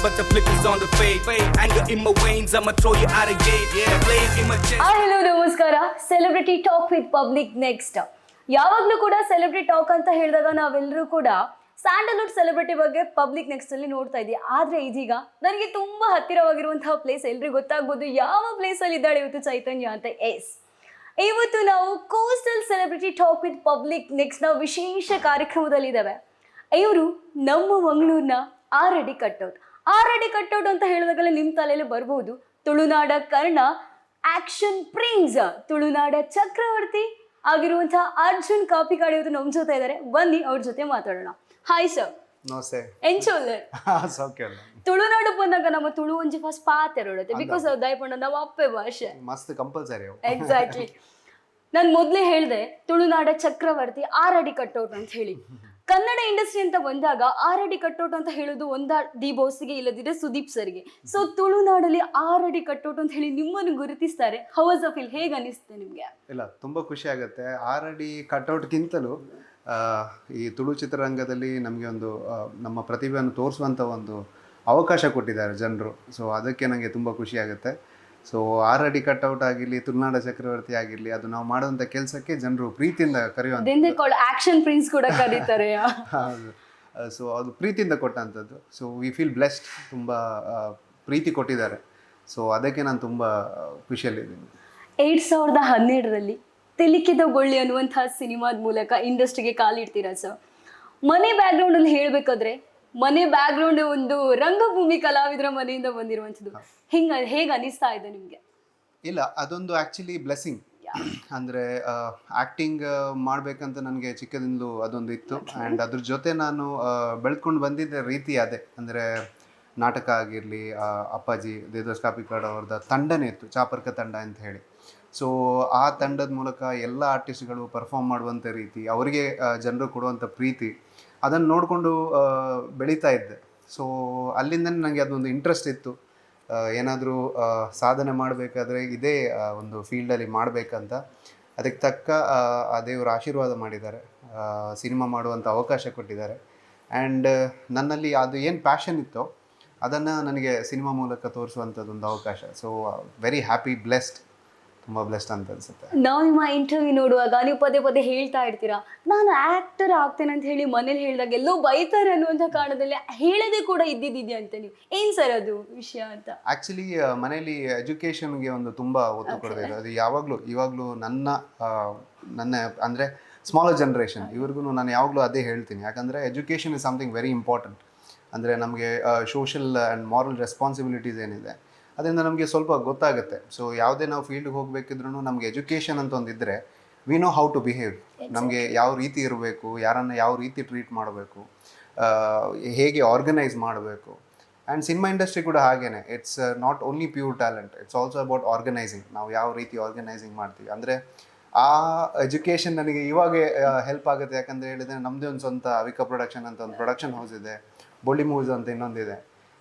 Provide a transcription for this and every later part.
but the flip is on the fade. Anger in my veins, I'ma throw you out of gate. Yeah, blade in my chest. Hello ನಮಸ್ಕಾರ. Celebrity talk with public next. ಯಾವಾಗಲೂ ಕೂಡ celebrity talk ಅಂತ ಹೇಳಿದಾಗ ನಾವೆಲ್ಲರೂ ಕೂಡ Sandalwood celebrity ಬಗ್ಗೆ public next ಅಲ್ಲಿ ನೋಡ್ತಾ ಇದ್ದೀವಿ. ಆದ್ರೆ ಇದೀಗ ನನಗೆ ತುಂಬಾ ಹತ್ತಿರವಾಗಿರುವಂತಹ ಪ್ಲೇಸ್ ಎಲ್ರಿಗೂ ಗೊತ್ತಾಗ್ಬೋದು ಯಾವ ಪ್ಲೇಸ್ ಅಲ್ಲಿ ಇದ್ದಾಳೆ ಇವತ್ತು ಚೈತನ್ಯ ಅಂತ. ಇವತ್ತು ನಾವು coastal celebrity talk with public next ನ ವಿಶೇಷ ಕಾರ್ಯಕ್ರಮದಲ್ಲಿ ಇದ್ದಾವೆ. ಇವರು ನಮ್ಮ ಮಂಗಳೂರಿನ ಆರಡಿ ಕಟ್ಔಟ್. ಆರಡಿ ಕಟ್ಔಟ್ ಅಂತ ಹೇಳಿದಾಗಲೇ ನಿಮ್ಮ ತಲೆಯಲ್ಲಿ ಬರ್ಬೋದು ತುಳುನಾಡ ಕರ್ಣ, ಆಕ್ಷನ್ ಪ್ರಿನ್ಸ್, ತುಳುನಾಡ ಚಕ್ರವರ್ತಿ ಆಗಿರುವಂತಹ ಅರ್ಜುನ್ ಕಾಪಿಕಾಡ್ ಇವತ್ತು ನಮ್ಮ ಜೊತೆ ಇದ್ದಾರೆ. ಬನ್ನಿ ಅವ್ರ ಜೊತೆ ಮಾತಾಡೋಣ. Hi sir. ನಮಸ್ತೆ. ಎಂಚೋಲ್ಲರ್ ತುಳುನಾಡು ಬಂದಾಗ ನಮ್ಮ ತುಳು ಒಂಜಿ ಫಸ್ಟ್ ಪಾತೆರೊಡತ್ತೆ ಬಿಕಾಸ್ ದಯಪಂಡ ನಮ್ಮ ಅಪ್ಪೆ ಭಾಷೆ ಮಸ್ತ್ ಕಂಪಲ್ಸರಿ. ಎಕ್ಸಾಕ್ಟ್ಲಿ. ನಾನು ಮೊದಲೇ ಹೇಳಿದೆ ತುಳುನಾಡ ಚಕ್ರವರ್ತಿ ಆರಡಿ ಕಟ್ಔಟ್ ಅಂತ ಹೇಳಿ. ಕನ್ನಡ ಇಂಡಸ್ಟ್ರಿ ಅಂತ ಬಂದಾಗ ಆರಡಿ ಕಟ್ಔಟ್ ಅಂತ ಹೇಳೋದು ಒಂದಾ ಡಿ ಬಾಸ್ಗೆ ಇಲ್ಲದಿದ್ರೆ ಸುದೀಪ್ ಸರ್ಗೆ. ಸೊ ತುಳುನಾಡಲ್ಲಿ ಆರಡಿ ಕಟ್ಔಟ್ ಅಂತ ಹೇಳಿ ನಿಮ್ಮನ್ನು ಗುರುತಿಸ್ತಾರೆ. How was feel? ಹೇಗೆ ಅನಿಸುತ್ತೆ ನಿಮಗೆ? ಇಲ್ಲ, ತುಂಬ ಖುಷಿ ಆಗುತ್ತೆ. ಆರಡಿ ಕಟ್ಔಟ್ಗಿಂತಲೂ ಈ ತುಳು ಚಿತ್ರರಂಗದಲ್ಲಿ ನಮಗೆ ಒಂದು ನಮ್ಮ ಪ್ರತಿಭೆಯನ್ನು ತೋರಿಸುವಂಥ ಒಂದು ಅವಕಾಶ ಕೊಟ್ಟಿದ್ದಾರೆ ಜನರು. ಸೊ ಅದಕ್ಕೆ ನನಗೆ ತುಂಬ ಖುಷಿ ಆಗುತ್ತೆ. ಸೊ ಆರಡಿ ಕಟ್ಔಟ್ ಆಗಿರಲಿ, ತುಳುನಾಡ ಚಕ್ರವರ್ತಿ ಆಗಿರಲಿ, ಅದು ನಾವು ಮಾಡುವಂಥ ಕೆಲಸಕ್ಕೆ ಜನರು ಪ್ರೀತಿಯಿಂದ ಕರೆಯುವಂಥ ಆಕ್ಷನ್ ಪ್ರಿನ್ಸ್ ಕೂಡ ಕರೀತಾರೆ. ಸೊ ಅದು ಪ್ರೀತಿಯಿಂದ ಕೊಟ್ಟಂಥದ್ದು. So we feel blessed. ತುಂಬ ಪ್ರೀತಿ ಕೊಟ್ಟಿದ್ದಾರೆ. ಸೊ ಅದಕ್ಕೆ ನಾನು ತುಂಬ ಖುಷಿಯಲ್ಲಿದ್ದೀನಿ. 2012ರಲ್ಲಿ ತಿಲಿಕಿದ ಗೊಳ್ಳಿ ಅನ್ನುವಂತಹ ಸಿನಿಮಾದ ಮೂಲಕ ಇಂಡಸ್ಟ್ರಿಗೆ ಕಾಲಿಡ್ತೀರಾ ಸರ್. ಮನೆ ಬ್ಯಾಕ್ಗ್ರೌಂಡ್ ಅಲ್ಲಿ ಹೇಳ್ಬೇಕಾದ್ರೆ ಮನೆ ಬ್ಯಾಕ್ಗ್ರೌಂಡ್ ಒಂದು ರಂಗಭೂಮಿ ಕಲಾವಿದರ ಮನೆಯಿಂದ ಬಂದಿರುವಂಥದ್ದು. ಹೇಗೆ ಅನಿಸ್ತಾ ಇದೆ ನಿಮಗೆ? ಇಲ್ಲ, ಅದೊಂದು ಆ್ಯಕ್ಚುಲಿ ಬ್ಲೆಸ್ಸಿಂಗ್. ಅಂದರೆ ಆ್ಯಕ್ಟಿಂಗ್ ಮಾಡಬೇಕಂತ ನನಗೆ ಚಿಕ್ಕದಿಂದಲೂ ಅದೊಂದು ಇತ್ತು. ಆ್ಯಂಡ್ ಅದ್ರ ಜೊತೆ ನಾನು ಬೆಳೆದ್ಕೊಂಡು ಬಂದಿದ್ದ ರೀತಿ ಅದೇ. ಅಂದರೆ ನಾಟಕ ಆಗಿರಲಿ, ಅಪ್ಪಾಜಿ ದೇವದಾಸ್ ಕಾಪಿಕಾಡ್ ಅವ್ರದ್ದು ತಂಡನೇ ಇತ್ತು, ಚಾಪರ್ಕ ತಂಡ ಅಂತ ಹೇಳಿ. ಸೊ ಆ ತಂಡದ ಮೂಲಕ ಎಲ್ಲ ಆರ್ಟಿಸ್ಟ್ಗಳು ಪರ್ಫಾರ್ಮ್ ಮಾಡುವಂಥ ರೀತಿ, ಅವರಿಗೆ ಜನರು ಕೊಡುವಂಥ ಪ್ರೀತಿ, ಅದನ್ನು ನೋಡಿಕೊಂಡು ಬೆಳೀತಾ ಇದ್ದೆ. ಸೊ ಅಲ್ಲಿಂದನೇ ನನಗೆ ಅದೊಂದು ಇಂಟ್ರೆಸ್ಟ್ ಇತ್ತು. ಏನಾದರೂ ಸಾಧನೆ ಮಾಡಬೇಕಾದ್ರೆ ಇದೇ ಒಂದು ಫೀಲ್ಡಲ್ಲಿ ಮಾಡಬೇಕಂತ. ಅದಕ್ಕೆ ತಕ್ಕ ಆ ದೇವರು ಆಶೀರ್ವಾದ ಮಾಡಿದ್ದಾರೆ, ಸಿನಿಮಾ ಮಾಡುವಂಥ ಅವಕಾಶ ಕೊಟ್ಟಿದ್ದಾರೆ. ಆ್ಯಂಡ್ ನನ್ನಲ್ಲಿ ಅದು ಏನು ಪ್ಯಾಷನ್ ಇತ್ತೋ ಅದನ್ನು ನನಗೆ ಸಿನಿಮಾ ಮೂಲಕ ತೋರಿಸುವಂಥದ್ದೊಂದು ಅವಕಾಶ. ಸೊ ವೆರಿ ಹ್ಯಾಪಿ, ಬ್ಲೆಸ್ಡ್, ತುಂಬ ಬ್ಲೆಸ್ಡ್ ಅಂತ ಅನ್ಸುತ್ತೆ. ನಾವು ನಿಮ್ಮ ಇಂಟರ್ವ್ಯೂ ನೋಡುವಾಗ ನೀವು ಪದೇ ಪದೇ ಹೇಳ್ತಾ ಇರ್ತೀರಾ ನಾನು ಆ್ಯಕ್ಟರ್ ಆಗ್ತೇನೆ ಅಂತ ಹೇಳಿ. ಮನೇಲಿ ಹೇಳಿದಾಗ ಎಲ್ಲೋ ಬೈತಾರೆ ಅನ್ನುವಂಥ ಕಾರಣದಲ್ಲಿ ಹೇಳದೆ ಕೂಡ ಇದ್ದಿದ್ದೆ ಅಂತ ನೀವು. ಏನು ಸರ್ ಅದು ವಿಷಯ ಅಂತ? ಆ್ಯಕ್ಚುಲಿ ಮನೇಲಿ ಎಜುಕೇಷನ್ಗೆ ಒಂದು ತುಂಬ ಒತ್ತು ಕೊಡಬೇಕು. ಅದು ಇವಾಗಲೂ ನನ್ನ ಅಂದರೆ ಸ್ಮಾಲರ್ ಜನ್ರೇಷನ್ ಇವ್ರಿಗೂ ನಾನು ಯಾವಾಗಲೂ ಅದೇ ಹೇಳ್ತೀನಿ. ಯಾಕಂದರೆ education is something very important. ಅಂದರೆ ನಮಗೆ ಸೋಷಲ್ ಆ್ಯಂಡ್ ಮಾರಲ್ ರೆಸ್ಪಾನ್ಸಿಬಿಲಿಟೀಸ್ ಏನಿದೆ ಅದರಿಂದ ನಮಗೆ ಸ್ವಲ್ಪ ಗೊತ್ತಾಗುತ್ತೆ. ಸೊ ಯಾವುದೇ ನಾವು ಫೀಲ್ಡ್ಗೆ ಹೋಗಬೇಕಿದ್ರೂ ನಮಗೆ ಎಜುಕೇಷನ್ ಅಂತ ಒಂದಿದ್ದರೆ we know how to behave. ನಮಗೆ ಯಾವ ರೀತಿ ಇರಬೇಕು, ಯಾರನ್ನು ಯಾವ ರೀತಿ ಟ್ರೀಟ್ ಮಾಡಬೇಕು, ಹೇಗೆ ಆರ್ಗನೈಸ್ ಮಾಡಬೇಕು. ಆ್ಯಂಡ್ ಸಿನಿಮಾ ಇಂಡಸ್ಟ್ರಿ ಕೂಡ ಹಾಗೇ. It's not only pure talent, it's also about organising. ನಾವು ಯಾವ ರೀತಿ ಆರ್ಗನೈಸಿಂಗ್ ಮಾಡ್ತೀವಿ ಅಂದರೆ ಆ ಎಜುಕೇಷನ್ ನನಗೆ ಇವಾಗ ಹೆಲ್ಪ್ ಆಗುತ್ತೆ. ಯಾಕಂದರೆ ಹೇಳಿದರೆ ನಮ್ಮದೇ ಒಂದು ಸ್ವಂತ ಅವಿಕ ಪ್ರೊಡಕ್ಷನ್ ಅಂತ ಒಂದು ಪ್ರೊಡಕ್ಷನ್ ಹೌಸ್ ಇದೆ, ಬೊಳ್ಳಿ ಮೂವೀಸ್ ಅಂತ ಇನ್ನೊಂದಿದೆ.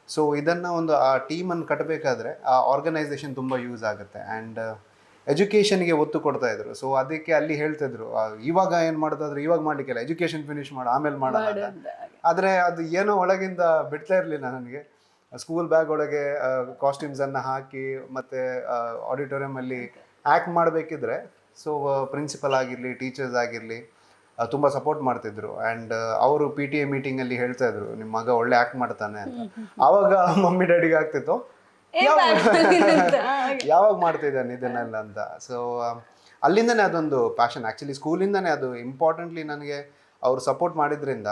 ಸೊ ಇದನ್ನು ಒಂದು ಆ ಟೀಮನ್ನು ಕಟ್ಟಬೇಕಾದ್ರೆ ಆ ಆರ್ಗನೈಸೇಷನ್ ತುಂಬ ಯೂಸ್ ಆಗುತ್ತೆ. ಆ್ಯಂಡ್ ಎಜುಕೇಷನ್ಗೆ ಒತ್ತು ಕೊಡ್ತಾಯಿದ್ರು. ಸೊ ಅದಕ್ಕೆ ಅಲ್ಲಿ ಹೇಳ್ತಿದ್ರು ಇವಾಗ ಏನು ಮಾಡೋದಾದ್ರೆ ಇವಾಗ ಮಾಡಲಿಕ್ಕಿಲ್ಲ, ಎಜುಕೇಷನ್ ಫಿನಿಷ್ ಮಾಡಿ ಆಮೇಲೆ ಮಾಡೋಣ. ಆದರೆ ಅದು ಏನೋ ಒಳಗಿಂದ ಬಿಡ್ತಾ ಇರಲಿಲ್ಲ ನನಗೆ. ಸ್ಕೂಲ್ ಬ್ಯಾಗ್ ಒಳಗೆ ಕಾಸ್ಟ್ಯೂಮ್ಸನ್ನು ಹಾಕಿ ಮತ್ತು ಆಡಿಟೋರಿಯಮಲ್ಲಿ ಆ್ಯಕ್ಟ್ ಮಾಡಬೇಕಿದ್ರೆ ಸೊ ಪ್ರಿನ್ಸಿಪಲ್ ಆಗಿರಲಿ, ಟೀಚರ್ಸ್ ಆಗಿರಲಿ ತುಂಬ ಸಪೋರ್ಟ್ ಮಾಡ್ತಿದ್ರು. ಆ್ಯಂಡ್ ಅವರು PTA ಮೀಟಿಂಗಲ್ಲಿ ಹೇಳ್ತಾ ಇದ್ರು ನಿಮ್ಮ ಮಗ ಒಳ್ಳೆ ಆ್ಯಕ್ಟ್ ಮಾಡ್ತಾನೆ ಅಂತ. ಆವಾಗ ಮಮ್ಮಿ ಡ್ಯಾಡಿಗೆ ಆಗ್ತಿತ್ತು ಯಾವಾಗ ಮಾಡ್ತಿದ್ದಾನೆ ಇದನ್ನೆಲ್ಲ ಅಂತ. ಸೊ ಅಲ್ಲಿಂದನೇ ಅದೊಂದು ಪ್ಯಾಷನ್. ಆ್ಯಕ್ಚುಲಿ ಸ್ಕೂಲಿಂದನೇ ಅದು ಇಂಪಾರ್ಟೆಂಟ್ಲಿ ನನಗೆ ಅವರು ಸಪೋರ್ಟ್ ಮಾಡಿದ್ರಿಂದ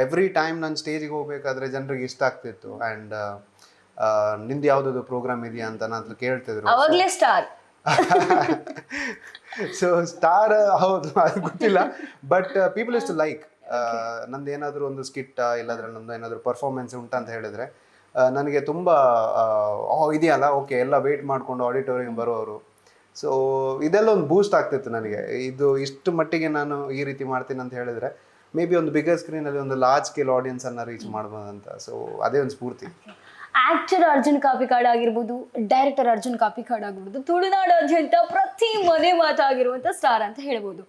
ಎವ್ರಿ ಟೈಮ್ ನಾನು ಸ್ಟೇಜಿಗೆ ಹೋಗ್ಬೇಕಾದ್ರೆ ಜನರಿಗೆ ಇಷ್ಟ ಆಗ್ತಿತ್ತು. ಆ್ಯಂಡ್ ನಿಂದು ಯಾವುದಾದ್ರು ಪ್ರೋಗ್ರಾಮ್ ಇದೆಯಾ ಅಂತ ನಾನು ಕೇಳ್ತಿದ್ರು. ಸೊ ಸ್ಟಾರ್ ಹೌದು, ಅದು ಗೊತ್ತಿಲ್ಲ. But people is to like ನಂದು ಏನಾದರೂ ಒಂದು ಸ್ಕಿಟ್ ಇಲ್ಲಾಂದ್ರೆ ನಮ್ಮದು ಏನಾದರೂ ಪರ್ಫಾರ್ಮೆನ್ಸ್ ಉಂಟು ಅಂತ ಹೇಳಿದ್ರೆ ನನಗೆ ತುಂಬ ಇದೆಯಲ್ಲ ಓಕೆ ಎಲ್ಲ ವೆಯ್ಟ್ ಮಾಡಿಕೊಂಡು ಆಡಿಟೋರಿಯಂ ಬರೋರು. ಸೊ ಇದೆಲ್ಲ ಒಂದು ಬೂಸ್ಟ್ ಆಗ್ತಿತ್ತು ನನಗೆ. ಇದು ಇಷ್ಟು ಮಟ್ಟಿಗೆ ನಾನು ಈ ರೀತಿ ಮಾಡ್ತೀನಿ ಅಂತ ಹೇಳಿದ್ರೆ ಮೇ ಬಿ ಒಂದು ಬಿಗ್ಗರ್ ಸ್ಕ್ರೀನಲ್ಲಿ ಒಂದು ಲಾರ್ಜ್ ಸ್ಕೇಲ್ ಆಡಿಯನ್ಸನ್ನು ರೀಚ್ ಮಾಡ್ಬೋದಂತ. ಸೊ ಅದೇ ಒಂದು ಸ್ಫೂರ್ತಿ. ಆಕ್ಟರ್ ಅರ್ಜುನ್ ಕಾಪಿಕಾಡ್ ಆಗಿರ್ಬೋದು, ಡೈರೆಕ್ಟರ್ ಅರ್ಜುನ್ ಕಾಪಿಕಾಡ್ ಆಗಿರ್ಬೋದು, ತುಳುನಾಡಾದ್ಯಂತ ಪ್ರತಿ ಮನೆ ಮಾತಾಗಿರುವಂಥ ಸ್ಟಾರ್ ಅಂತ ಹೇಳ್ಬೋದು.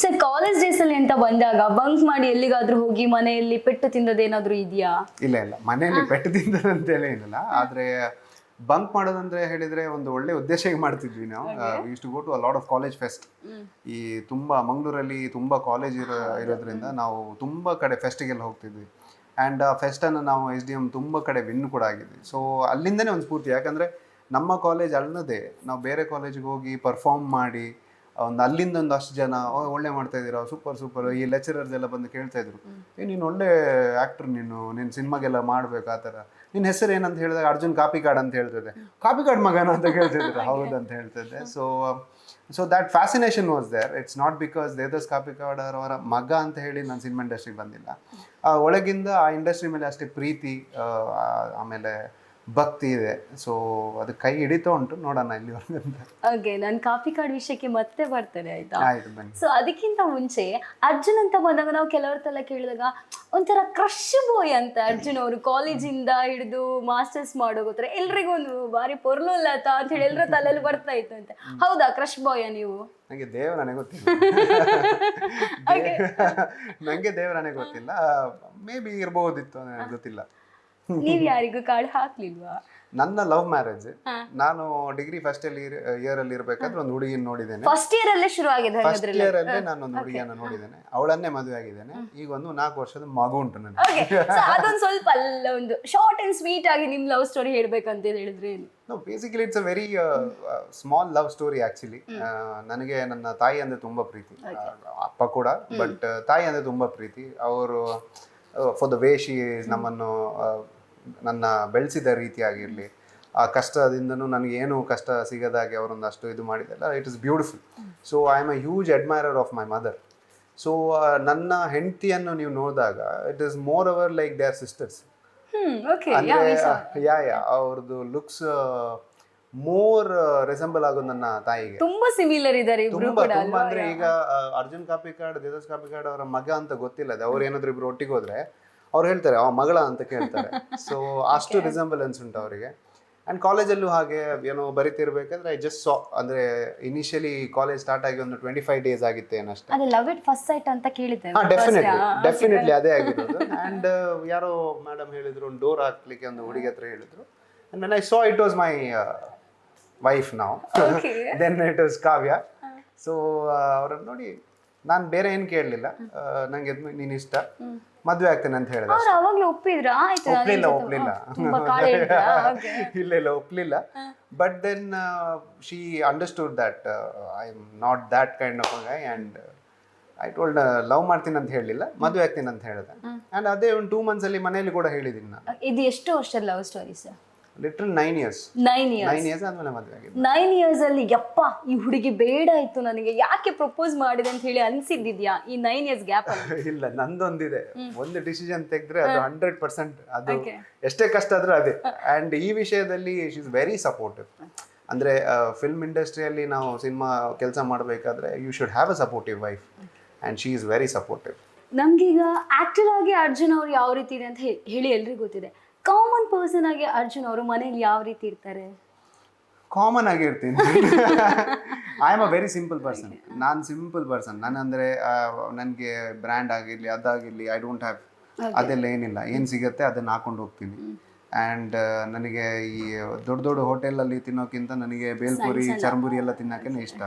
ಸರ್ ಕಾಲೇಜ್ ಡೇಸ್ ಅಲ್ಲಿ ಅಂತ ಬಂದಾಗ ಬಂಕ್ ಮಾಡಿ ಎಲ್ಲಿಗಾದ್ರೂ ಹೋಗಿ ಮನೆಯಲ್ಲಿ ಪೆಟ್ಟು ತಿಂದದೇನಾದ್ರೂ ಇದೆಯಾ? ಇಲ್ಲ ಮನೆಯಲ್ಲಿ ಪೆಟ್ಟು ತಿಂದಂತೇಳಿ ಏನಿಲ್ಲ, ಆದ್ರೆ ಬಂಕ್ ಮಾಡೋದಂದ್ರೆ ಹೇಳಿದ್ರೆ ಒಂದು ಒಳ್ಳೆ ಉದ್ದೇಶಕ್ಕೆ ಮಾಡ್ತಿದ್ವಿ ನಾವು. Used to go to a lot of college fest. ಈ ತುಂಬಾ ಮಂಗಳೂರಲ್ಲಿ ತುಂಬಾ ಕಾಲೇಜ್ ಇರೋದ್ರಿಂದ ನಾವು ತುಂಬಾ ಕಡೆ ಫೆಸ್ಟಿಗೆಲ್ಲ ಹೋಗ್ತಿದ್ವಿ. ಆ್ಯಂಡ್ ಆ ಫೆಸ್ಟನ್ನು ನಾವು SDM ತುಂಬ ಕಡೆ ವಿನ್ ಕೂಡ ಆಗಿದ್ವಿ. ಸೊ ಅಲ್ಲಿಂದನೇ ಒಂದು ಸ್ಫೂರ್ತಿ, ಯಾಕಂದರೆ ನಮ್ಮ ಕಾಲೇಜ್ ಅಲ್ಲದೆ ನಾವು ಬೇರೆ ಕಾಲೇಜಿಗೆ ಹೋಗಿ ಪರ್ಫಾರ್ಮ್ ಮಾಡಿ ಒಂದು ಅಲ್ಲಿಂದ ಒಂದಷ್ಟು ಜನ ಒಳ್ಳೆ ಮಾಡ್ತಾ ಇದ್ದೀರಾ, ಸೂಪರ್ ಈ ಲೆಕ್ಚರರ್ಸ್ ಎಲ್ಲ ಬಂದು ಕೇಳ್ತಾ ಇದ್ರು, ನೀನು ಒಳ್ಳೆ ಆ್ಯಕ್ಟ್ರ್, ನೀನು ಸಿನಿಮಾಗೆಲ್ಲ ಮಾಡ್ಬೇಕು ಆ ಥರ, ನಿನ್ನ ಹೆಸರು ಏನಂತ ಹೇಳಿದಾಗ ಅರ್ಜುನ್ ಕಾಪಿ ಕಾರ್ಡ್ ಅಂತ ಹೇಳ್ತಿದ್ದೆ. ಕಾಪಿ ಕಾರ್ಡ್ ಮಗನ ಅಂತ ಕೇಳ್ತಿದ್ರು. ಹೌದು ಅಂತ ಹೇಳ್ತಿದ್ದೆ. So that fascination was there. It's not because Devdas Kapikad ಅವರ ಮಗ ಅಂತ ಹೇಳಿ ನಾನು ಸಿನಿಮಾ ಇಂಡಸ್ಟ್ರಿಗೆ ಬಂದಿಲ್ಲ. ಒಳಗಿಂದ ಆ ಇಂಡಸ್ಟ್ರಿ ಮೇಲೆ ಅಷ್ಟೇ ಪ್ರೀತಿ ಆಮೇಲೆ ಭಕ್ತಿ ಇದೆ. ಸೊ ಅದು ಕೈ ಹಿಡಿತಾ ಉಂಟು, ನೋಡೋಣ ಇಲ್ಲಿವರೆಗೆ ಅಂತ. ಓಕೆ, ನಾನು ಕಾಪಿ ಕಾರ್ಡ್ ವಿಷಯಕ್ಕೆ ಮತ್ತೆ ಬರ್ತೇನೆ, ಆಯ್ತಾ? ಆಯ್ತು ಬನ್ನಿ. ಸೊ ಅದಕ್ಕಿಂತ ಮುಂಚೆ ಅರ್ಜುನ್ ಅಂತ ಬಂದಾಗ ನಾವು ಕೆಲವ್ರತ್ತೆಲ್ಲ ಕೇಳಿದಾಗ ಒಂಥರ ಕ್ರಶ್ ಬಾಯ್ ಅಂತ ಅರ್ಜುನ್ ಅವರು ಕಾಲೇಜಿಂದ ಹಿಡಿದು ಮಾಸ್ಟರ್ಸ್ ಮಾಡೋ ಗೊತ್ತರ ಎಲ್ರಿಗೂ ಒಂದು ಬಾರಿ ಪೊರ್ಲುಲ್ಲತ ಅಂತ ಹೇಳಿ ಎಲ್ಲರ ತಲೆಯಲ್ಲಿ ಬರ್ತಾ ಇತ್ತು ಅಂತ. ಹೌದಾ, ಕ್ರಶ್ ಬಾಯ ನೀವು? ನನಗೆ ದೇವರನೇ ಗೊತ್ತಿಲ್ಲ. ನನಗೆ ದೇವರನೇ ಗೊತ್ತಿಲ್ಲ. ಮೇ ಬಿ ಇರ್ಬೋದಿತ್ತು, ನನಗೆ ಗೊತ್ತಿಲ್ಲ. ನೀವ್ ಯಾರಿಗೂ ಕಾರ್ಡ್ ಹಾಕ್ಲಿಲ್ವಾ? ನನ್ನ ಲವ್ ಮ್ಯಾರೇಜ್. ನಾನು ಡಿಗ್ರಿ ಫಸ್ಟ್ ಇಯರ್ ಅಲ್ಲಿ ಇರ್ಬೇಕಾದ್ರೆ ಒಂದು ಹುಡುಗಿನ ನೋಡಿದ್ದೇನೆ. ಫಸ್ಟ್ ಇಯರ್ ಅಲ್ಲೇ ಶುರು ಆಗಿದೆ. ಫಸ್ಟ್ ಇಯರ್ ಅಲ್ಲೇ ನಾನು ಒಂದು ಹುಡುಗಿಯನ್ನ ನೋಡಿದ್ದೇನೆ, ಅವಳನ್ನೇ ಮದುವೆ ಆಗಿದ್ದೇನೆ. ಈಗ ಒಂದು 4 ವರ್ಷದ ಮಗು ಉಂಟು ನನಗೆ. ಅದೊಂದು ಸ್ವಲ್ಪ ಅಲ್ಲ, ಒಂದು ಶಾರ್ಟ್ ಅಂಡ್ ಸ್ವೀಟ್ ಆಗಿ ನಿಮ್ ಲವ್ ಸ್ಟೋರಿ ಹೇಳ್ಬೇಕಂತ ಹೇಳಿದ್ರೆ ಏನು? No, basically it's a very small love story actually. ನನಗೆ ನನ್ನ ತಾಯಿ ಅಂದ್ರೆ ತುಂಬಾ ಪ್ರೀತಿ, ಅಪ್ಪ ಕೂಡ, ಬಟ್ ತಾಯಿ ಅಂದ್ರೆ ತುಂಬಾ ಪ್ರೀತಿ. ಅವರು ಫಾರ್ ದ ವೇ ಶಿ ನಮ್ಮನ್ನು ನನ್ನ ಬೆಳೆಸಿದ ರೀತಿ ಆಗಿರಲಿ, ಆ ಕಷ್ಟದಿಂದನೂ ನನಗೇನು ಕಷ್ಟ ಸಿಗದಾಗೆ ಅವರೊಂದಷ್ಟು ಇದು ಮಾಡಿದೆಲ್ಲ, it is beautiful. So I am a huge admirer of my mother. So ನನ್ನ ಹೆಂಡತಿಯನ್ನು ನೀವು ನೋಡಿದಾಗ it is more or like they are sisters. ಅವ್ರದ್ದು ಲುಕ್ಸ್ ಮೋರ್ ರಿಸೆಂಬಲ್ ಆಗೋದು ನನ್ನ ತಾಯಿಗೆ. ತುಂಬಾ ಸಿಮಿಲರ್ ಇದ್ದಾರೆ ಇಬ್ರು ಕೂಡ. ತುಂಬಾ ಅಂದ್ರೆ ಈಗ ಅರ್ಜುನ್ ಕಾಪಿಕಾಡ್, ದೇವದಾಸ್ ಕಾಪಿಕಾಡ್ ಅವರ ಮಗ ಅಂತ ಗೊತ್ತಿಲ್ಲ, ಅವ್ರು ಏನಾದ್ರು ಇಬ್ರು ಒಟ್ಟಿಗೆ ಹೋದ್ರೆ ಅವ್ರು ಹೇಳ್ತಾರೆ ಅವ ಮಗಳ ಅಂತ ಕೇಳ್ತಾರೆ. ಸೊ ಅಷ್ಟು ರಿಸೆಂಬಲೆನ್ಸ್ ಉಂಟು ಅವರಿಗೆ. ಆ್ಯಂಡ್ ಕಾಲೇಜಲ್ಲೂ ಹಾಗೆ ಏನೋ ಬರಿತಿರ್ಬೇಕಾದ್ರೆ ಐ ಜಸ್ಟ್ ಸಾ, ಅಂದರೆ ಇನಿಷಿಯಲಿ ಕಾಲೇಜ್ ಸ್ಟಾರ್ಟ್ ಆಗಿ ಒಂದು 25 days ಆಗಿತ್ತು ಏನಷ್ಟೇ. ಅದೇ ಲವ್ ಇಟ್ ಫಸ್ಟ್ ಸೈಟ್ ಅಂತ ಕೇಳಿದ್ದೆ. ಡೆಫಿನೆಟ್ಲಿ ಅದೇ ಆಗಿರೋದು. ಆ್ಯಂಡ್ ಯಾರೋ ಮೇಡಮ್ ಹೇಳಿದ್ರು, ಒಂದು ಡೋರ್ ಹಾಕ್ಲಿಕ್ಕೆ ಒಂದು ಹುಡುಗಿ ಹತ್ರ ಹೇಳಿದ್ರು. And when I saw it was my wife ನಾವು, then it was Kavya. So ಅವ್ರನ್ನ ನೋಡಿ ನಾನು ಬೇರೆ ಏನು ಕೇಳಲಿಲ್ಲ, ನನಗೆ ನೀನು ಇಷ್ಟ, ಮದುವೆ ಆಗ್ತೇನೆ ಅಂತ ಹೇಳಿದೆ. ಒಪ್ಲಿಲ್ಲ. But then she understood that I am not that kind of a guy. And I told love ಮಾಡ್ತೀನಿ ಅಂತ ಹೇಳಲಿಲ್ಲ, ಮದುವೆ ಆಗ್ತೀನಿ ಅಂತ ಹೇಳಿದೆ. ಆ್ಯಂಡ್ ಅದೇ ಒಂದು 2 months ಅಲ್ಲಿ ಮನೆಯಲ್ಲಿ ಕೂಡ ಹೇಳಿದ್ದೀನಿ ನಾನು. ಇದು ಎಷ್ಟು ವರ್ಷದ love story sir? Literal 9 years. 9 years ಆದ್ಮೇಲೆ ಮದುವೆ ಆಗಿದೆ. 9 years ಅಲ್ಲಿ ಯಪ್ಪ ಈ ಹುಡುಗಿ ಬೇಡ ಇತ್ತು ನನಗೆ, ಯಾಕೆ ಪ್ರಪೋಸ್ ಮಾಡಿದೆ ಅಂತ ಹೇಳಿ ಅನ್ಸಿದ್ದಿದ್ಯಾ ಈ 9 years ಗ್ಯಾಪ್ ಅಲ್ಲಿ? ಇಲ್ಲ, ನಂದೊಂದಿದೆ, ಒಂದು ಡಿಸಿಷನ್ ತೆಗೆದ್ರೆ ಅದು 100% ಅದು ಎಷ್ಟೇ ಕಷ್ಟ ಆದ್ರೂ ಅದೇ. ಅಂಡ್ ಈ ವಿಷಯದಲ್ಲಿ ಶಿ ಇಸ್ ವೆರಿ ಸಪೋರ್ಟಿವ್. ಅಂದ್ರೆ ಫಿಲ್ಮ್ ಇಂಡಸ್ಟ್ರಿಯಲ್ಲಿ ನಾವು ಸಿನಿಮಾ ಕೆಲಸ ಮಾಡಬೇಕಾದ್ರೆ you should have a supportive wife, and she is very supportive. ನಮ್ಗೀಗ ಆಕ್ಟರ್ ಆಗಿ ಅರ್ಜುನ್ ಅವ್ರು ಯಾವ ರೀತಿ ಇದೆ ಅಂತ ಹೇಳಿ ಎಲ್ರಿಗೂ ಗೊತ್ತಿದೆ. ಕಾಮನ್ ಪರ್ಸನ್ ಆಗಿ ಅರ್ಜುನ್ ಅವರು ಮನೇಲಿ ಯಾವ ರೀತಿ ಇರ್ತಾರೆ? ಕಾಮನ್ ಆಗಿರ್ತೀನಿ. I am a very simple person. ನಾನು ಸಿಂಪಲ್ ಪರ್ಸನ್. ನಾನಂದರೆ ನನಗೆ ಬ್ರ್ಯಾಂಡ್ ಆಗಿರಲಿ ಅದಾಗಿರಲಿ ಐ ಡೋಂಟ್ ಹ್ಯಾವ್, ಅದೆಲ್ಲ ಏನಿಲ್ಲ. ಏನು ಸಿಗುತ್ತೆ ಅದನ್ನು ಹಾಕೊಂಡು ಹೋಗ್ತೀನಿ. ಆ್ಯಂಡ್ ನನಗೆ ಈ ದೊಡ್ಡ ದೊಡ್ಡ ಹೋಟೆಲಲ್ಲಿ ತಿನ್ನೋಕ್ಕಿಂತ ನನಗೆ ಬೇಲ್ಪುರಿ, ಚರ್ಮುರಿ ಎಲ್ಲ ತಿನ್ನೋಕೆ ಇಷ್ಟ.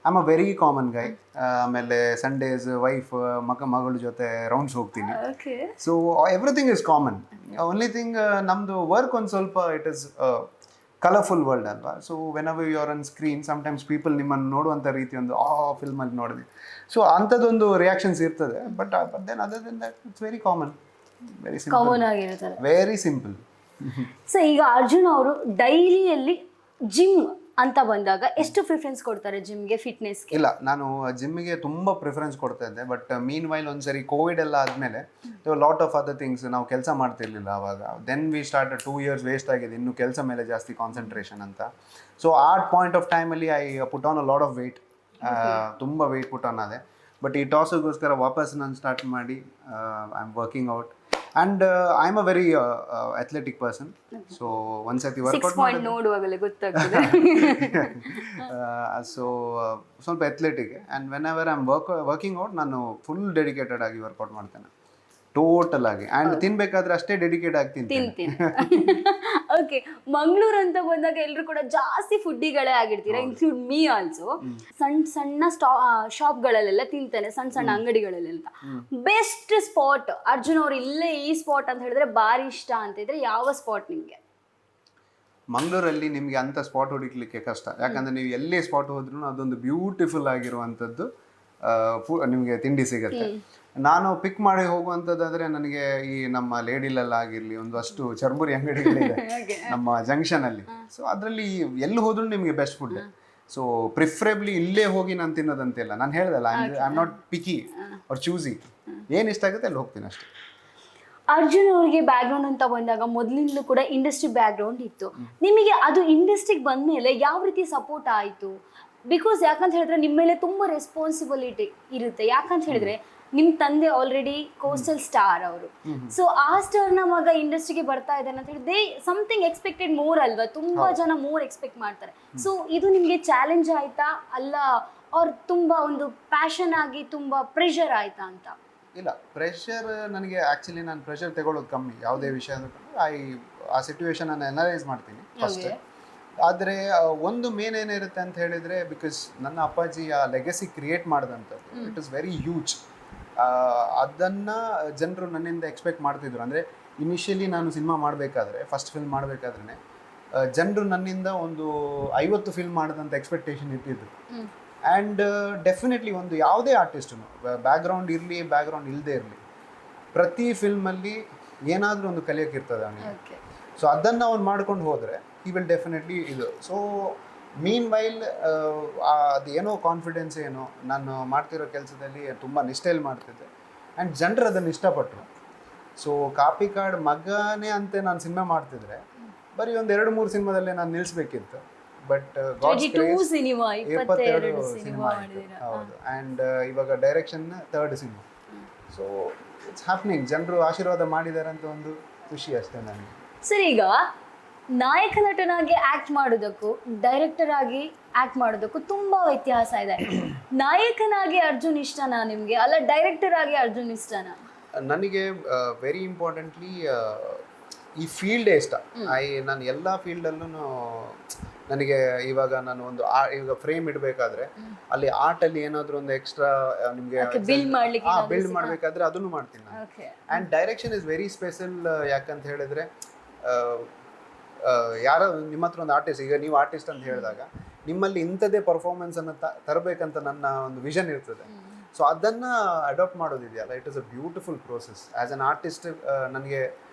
I am a very common guy. ಆಮೇಲೆ ಸಂಡೇಸ್ ವೈಫ್ ಮಗಳ ಜೊತೆ ರೌಂಡ್ಸ್ ಹೋಗ್ತೀನಿ. So everything is common. Only thing ನಮ್ಮದು ವರ್ಕ್ ಒಂದು ಸ್ವಲ್ಪ ಇಟ್ ಇಸ್ ಕಲರ್ಫುಲ್ ವರ್ಲ್ಡ್ ಅಲ್ವಾ. So whenever you are on screen sometimes people ನಿಮ್ಮನ್ನು ನೋಡುವಂಥ ರೀತಿ ಒಂದು ಫಿಲ್ಮಲ್ಲಿ ನೋಡಿದೆ. ಸೊ ಅಂಥದ್ದೊಂದು ರಿಯಾಕ್ಷನ್ಸ್ ಇರ್ತದೆ. But then other than that it's very common, very simple, very simple. So ಈಗ ಅರ್ಜುನ್ ಅವರು ಡೈಲಿಯಲ್ಲಿ ಜಿಮ್ ಅಂತ ಬಂದಾಗ ಎಷ್ಟು ಪ್ರಿಫರೆನ್ಸ್ ಕೊಡ್ತಾರೆ ಜಿಮ್ಗೆ, ಫಿಟ್ನೆಸ್ಗೆ? ಇಲ್ಲ, ನಾನು ಜಿಮ್ಮಿಗೆ ತುಂಬ ಪ್ರಿಫರೆನ್ಸ್ ಕೊಡ್ತಾ ಇದ್ದೆ. ಬಟ್ ಮೀನ್ ವೈಲ್ ಒಂದ್ಸರಿ ಕೋವಿಡ್ ಎಲ್ಲ ಆದಮೇಲೆ ಲಾಟ್ ಆಫ್ ಅದರ್ ಥಿಂಗ್ಸ್ ನಾವು ಕೆಲಸ ಮಾಡ್ತಿರ್ಲಿಲ್ಲ ಆವಾಗ. Then we start 2 years waste ಆಗಿದೆ, ಇನ್ನು ಕೆಲಸ ಮೇಲೆ ಜಾಸ್ತಿ ಕಾನ್ಸಂಟ್ರೇಷನ್ ಅಂತ. ಸೊ ಆ ಪಾಯಿಂಟ್ ಆಫ್ ಟೈಮಲ್ಲಿ I put on a lot of weight, ತುಂಬ ವೆಯ್ಟ್ ಪುಟ್ ಆನ್ ಅದೇ. ಬಟ್ ಈ ಟಾಸ್ಗೋಸ್ಕರ ವಾಪಸ್ ನಾನು ಸ್ಟಾರ್ಟ್ ಮಾಡಿ I am working out. And I am a very athletic person. So ಒಂದ್ಸತಿ ವರ್ಕೌಟ್ ಮಾಡಿ ನೋಡುವಾಗಲೇ ಗೊತ್ತಾಗ್ತದೆ. ಸೊ ಸ್ವಲ್ಪ athletic. And whenever I am working out ನಾನು ಫುಲ್ ಡೆಡಿಕೇಟೆಡ್ ಆಗಿ ವರ್ಕೌಟ್ ಮಾಡ್ತೇನೆ, ಟೋಟಲ್ ಆಗಿ. ಆ್ಯಂಡ್ ತಿನ್ಬೇಕಾದ್ರೆ ಅಷ್ಟೇ ಡೆಡಿಕೇಟ್ ಆಗಿ ತಿಂತೀನಿ. ಓಕೆ, ಮಂಗಳೂರು ಅಂತ ಬಂದಾಗ ಎಲ್ಲರೂ ಕೂಡ ಜಾಸ್ತಿ ಫುಡ್ಡಿಗಳೇ ಆಗಿರ್ತೀರಾ, ಇನ್ಕ್ಲೂಡ್ ಮೀ ಆಲ್ಸೋ. ಸಣ್ಣ ಸಣ್ಣ ಶಾಪ್ಗಳಲ್ಲೆಲ್ಲ ತಿಂತಾನೆ, ಸಣ್ಣ ಸಣ್ಣ ಅಂಗಡಿಗಳಲ್ಲೆಲ್ಲ. ಬೆಸ್ಟ್ ಸ್ಪಾಟ್ ಅರ್ಜುನ್ ಅವ್ರು ಇಲ್ಲೇ ಈ ಸ್ಪಾಟ್ ಅಂತ ಹೇಳಿದ್ರೆ ಭಾರಿ ಇಷ್ಟ ಅಂತ ಇದ್ರೆ ಯಾವ ಸ್ಪಾಟ್ ನಿಮ್ಗೆ? ಮಂಗಳೂರಲ್ಲಿ ನಿಮಗೆ ಅಂಥ ಸ್ಪಾಟ್ ಹುಡುಕ್ಲಿಕ್ಕೆ ಕಷ್ಟ, ಯಾಕಂದ್ರೆ ನೀವು ಎಲ್ಲೇ ಸ್ಪಾಟ್ ಹೋದ್ರೂ ಅದೊಂದು ಬ್ಯೂಟಿಫುಲ್ ಆಗಿರುವಂಥದ್ದು ನಿಮಗೆ ತಿಂಡಿ ಸಿಗುತ್ತೆ. ನಾನು ಪಿಕ್ ಮಾಡಿ ಹೋಗುವಂಥದ್ದಾದ್ರೆ ನನಗೆ ಈ ನಮ್ಮ ಲೇಡಿಲಲ್ಲಾಗಿರಲಿ ಒಂದಷ್ಟು ಚರ್ಮುರಿ ಅಂಗಡಿಗಳಿದೆ ನಮ್ಮ ಜಂಕ್ಷನಲ್ಲಿ. ಸೊ ಅದರಲ್ಲಿ ಎಲ್ಲಿ ಹೋದ್ರೂ ನಿಮಗೆ ಬೆಸ್ಟ್ ಫುಡ್. ಸೊ ಪ್ರಿಫರೇಬ್ಲಿ ಇಲ್ಲೇ ಹೋಗಿ ನಾನು ತಿನ್ನೋದಂತಿಲ್ಲ. ನಾನು ಹೇಳ್ದಲ್ಲ, I am not picky or choosy. ಏನು ಇಷ್ಟ ಆಗುತ್ತೆ ಅಲ್ಲಿ ಹೋಗ್ತೀನಿ ಅಷ್ಟೇ. ಅರ್ಜುನ್ ಅವ್ರಿಗೆ ಬ್ಯಾಕ್ಗ್ರೌಂಡ್ ಅಂತ ಬಂದಾಗ ಮೊದಲಿಂದಲೂ ಕೂಡ ಇಂಡಸ್ಟ್ರಿ ಬ್ಯಾಕ್ಗ್ರೌಂಡ್ ಇತ್ತು. ನಿಮಗೆ ಅದು ಇಂಡಸ್ಟ್ರಿಗೆ ಬಂದಮೇಲೆ ಯಾವ ರೀತಿ ಸಪೋರ್ಟ್ ಆಯಿತು? ಬಿಕಾಸ್ ಯಾಕಂತ ಹೇಳಿದ್ರೆ ನಿಮ್ಮ ಮೇಲೆ ತುಂಬ ರೆಸ್ಪಾನ್ಸಿಬಿಲಿಟಿ ಇರುತ್ತೆ. ಯಾಕಂತ ಹೇಳಿದ್ರೆ ನಿಮ್ಮ ತಂದೆ ಆಲ್ರೆಡಿ ಕೋಸ್ಟಲ್ ಸ್ಟಾರ್ ಅವರು. ಸೊ ಆ ಸ್ಟಾರ್ನ ಮಗ ಇಂಡಸ್ಟ್ರಿಗೆ ಬರ್ತಾ ಇದ್ದಾನೆ ಅಂತ ಹೇಳಿ ದೇ ಸಮಥಿಂಗ್ ಎಕ್ಸ್ಪೆಕ್ಟೆಡ್ ಮೋರ್ ಅಲ್ವಾ? ತುಂಬಾ ಜನ ಮೋರ್ ಎಕ್ಸ್ಪೆಕ್ಟ್ ಮಾಡ್ತಾರೆ. ಸೊ ಇದು ನಿಮಗೆ ಚಾಲೆಂಜ್ ಆಯ್ತಾ ಅಲ್ಲ ಅವ್ರು ತುಂಬಾ ಒಂದು ಪ್ಯಾಷನ್ ಆಗಿ ತುಂಬಾ ಪ್ರೆಷರ್ ಆಯ್ತಾ ಅಂತ? ಇಲ್ಲ, ಪ್ರೆಷರ್ ನನಗೆ ಆ್ಯಕ್ಚುಲಿ ನಾನು ಪ್ರೆಷರ್ ತಗೊಳ್ಳೋದು ಕಮ್ಮಿ ಯಾವುದೇ ವಿಷಯ. ಆ ಸಿಚುವೇಶನ್ ಅನ್ನು ಅನಲೈಸ್ ಮಾಡ್ತೀನಿ ಫಸ್ಟ್. ಆದರೆ ಒಂದು ಮೇನ್ ಏನಿರುತ್ತೆ ಅಂತ ಹೇಳಿದರೆ, ಬಿಕಾಸ್ ನನ್ನ ಅಪ್ಪಾಜಿ ಆ ಲೆಗಸಿ ಕ್ರಿಯೇಟ್ ಮಾಡಿದಂಥದ್ದು ಇಟ್ ಇಸ್ ವೆರಿ ಹ್ಯೂಜ್. ಅದನ್ನು ಜನರು ನನ್ನಿಂದ ಎಕ್ಸ್ಪೆಕ್ಟ್ ಮಾಡ್ತಿದ್ರು. ಅಂದರೆ ಇನಿಷಿಯಲಿ ನಾನು ಸಿನಿಮಾ ಮಾಡಬೇಕಾದ್ರೆ, ಫಸ್ಟ್ ಫಿಲ್ಮ್ ಮಾಡಬೇಕಾದ್ರೆ ಜನರು ನನ್ನಿಂದ ಒಂದು 50 ಫಿಲ್ಮ್ ಮಾಡೋದಂಥ ಎಕ್ಸ್ಪೆಕ್ಟೇಷನ್ ಇಟ್ಟಿದ್ರು. ಆ್ಯಂಡ್ ಡೆಫಿನೆಟ್ಲಿ ಒಂದು ಯಾವುದೇ ಆರ್ಟಿಸ್ಟು ಬ್ಯಾಕ್ಗ್ರೌಂಡ್ ಇರಲಿ ಬ್ಯಾಕ್ಗ್ರೌಂಡ್ ಇಲ್ಲದೆ ಇರಲಿ, ಪ್ರತಿ ಫಿಲ್ಮಲ್ಲಿ ಏನಾದರೂ ಒಂದು ಕಲಿಯೋಕ್ಕಿರ್ತದೆ ಅವನಿಗೆ. ಸೊ ಅದನ್ನು ಅವ್ನು ಮಾಡ್ಕೊಂಡು ಹೋದರೆ ಹಿ ವಿಲ್ ಡೆಫಿನೆಟ್ಲಿ ಇದು. ಸೊ ಮೀನ್ ವೈಲ್ ಅದೇನೋ ಕಾನ್ಫಿಡೆನ್ಸ್ ಏನೋ ನಾನು ಮಾಡ್ತಿರೋ ಕೆಲಸದಲ್ಲಿ ತುಂಬ ನಿಷ್ಠೆಯಲ್ಲಿ ಮಾಡ್ತಿದ್ದೆ. ಆ್ಯಂಡ್ ಜನರು ಅದನ್ನು ಇಷ್ಟಪಟ್ಟರು. ಸೊ ಕಾಪಿ ಕಾರ್ಡ್ ಮಗನೇ ಅಂತ ನಾನು ಸಿನಿಮಾ ಮಾಡ್ತಿದ್ರೆ ಬರೀ ಒಂದು 2-3 ಸಿನಿಮಾದಲ್ಲೇ ನಾನು ನಿಲ್ಲಿಸ್ಬೇಕಿತ್ತು. ಬಟ್ 22 ಸಿನಿಮಾ ಹೌದು. ಆ್ಯಂಡ್ ಇವಾಗ direction 3rd cinema. So it's happening. ಜನರು ಆಶೀರ್ವಾದ ಮಾಡಿದ್ದಾರೆ ಅಂತ ಒಂದು ಖುಷಿ ಅಷ್ಟೇ ನನಗೆ. ಸರ್, ಈಗ ನಾಯಕ ನಟನಾಗಿ ಆಕ್ಟ್ ಮಾಡೋದಕ್ಕೂ ಡೈರೆಕ್ಟರ್ ಆಗಿ ಆಕ್ಟ್ ಮಾಡೋದಕ್ಕೂ ತುಂಬಾ ವ್ಯತ್ಯಾಸ ಇದೆ. ನಾಯಕನಾಗಿ ಅರ್ಜುನ್ ಇಷ್ಟನಾ ನಿಮ್ಗೆ, ಅಲ್ಲ ಡೈರೆಕ್ಟರ್ ಆಗಿ ಅರ್ಜುನ್ ಇಷ್ಟನಾ? ನನಗೆ ವೆರಿ ಇಂಪಾರ್ಟೆಂಟ್ಲಿ ಈ ಫೀಲ್ಡೇ ಇಷ್ಟ. ನಾನು ಎಲ್ಲ ಫೀಲ್ಡಲ್ಲೂ ನನಗೆ ಇವಾಗ ನಾನು ಒಂದು ಈಗ ಫ್ರೇಮ್ ಇಡಬೇಕಾದ್ರೆ ಅಲ್ಲಿ ಆರ್ಟಲ್ಲಿ ಏನಾದರೂ ಒಂದು ಎಕ್ಸ್ಟ್ರಾ ನಿಮಗೆ ಬಿಲ್ಡ್ ಮಾಡಬೇಕಾದ್ರೆ ಅದನ್ನು ಮಾಡ್ತೀನಿ ನಾನು. And direction is very special. ಯಾಕಂತ ಹೇಳಿದ್ರೆ ಯಾರೋ ನಿಮ್ಮ ಹತ್ರ ಒಂದು ಆರ್ಟಿಸ್ಟ್, ಈಗ ನೀವು ಆರ್ಟಿಸ್ಟ್ ಅಂತ ಹೇಳಿದಾಗ ನಿಮ್ಮಲ್ಲಿ ಇಂಥದ್ದೇ ಪರ್ಫಾರ್ಮೆನ್ಸನ್ನು ತರಬೇಕಂತ ನನ್ನ ಒಂದು ವಿಷನ್ ಇರ್ತದೆ. ಸೊ ಅದನ್ನು ಅಡಾಪ್ಟ್ ಮಾಡೋದಿದೆಯಲ್ಲ, it is a beautiful process. As an artist ನನಗೆ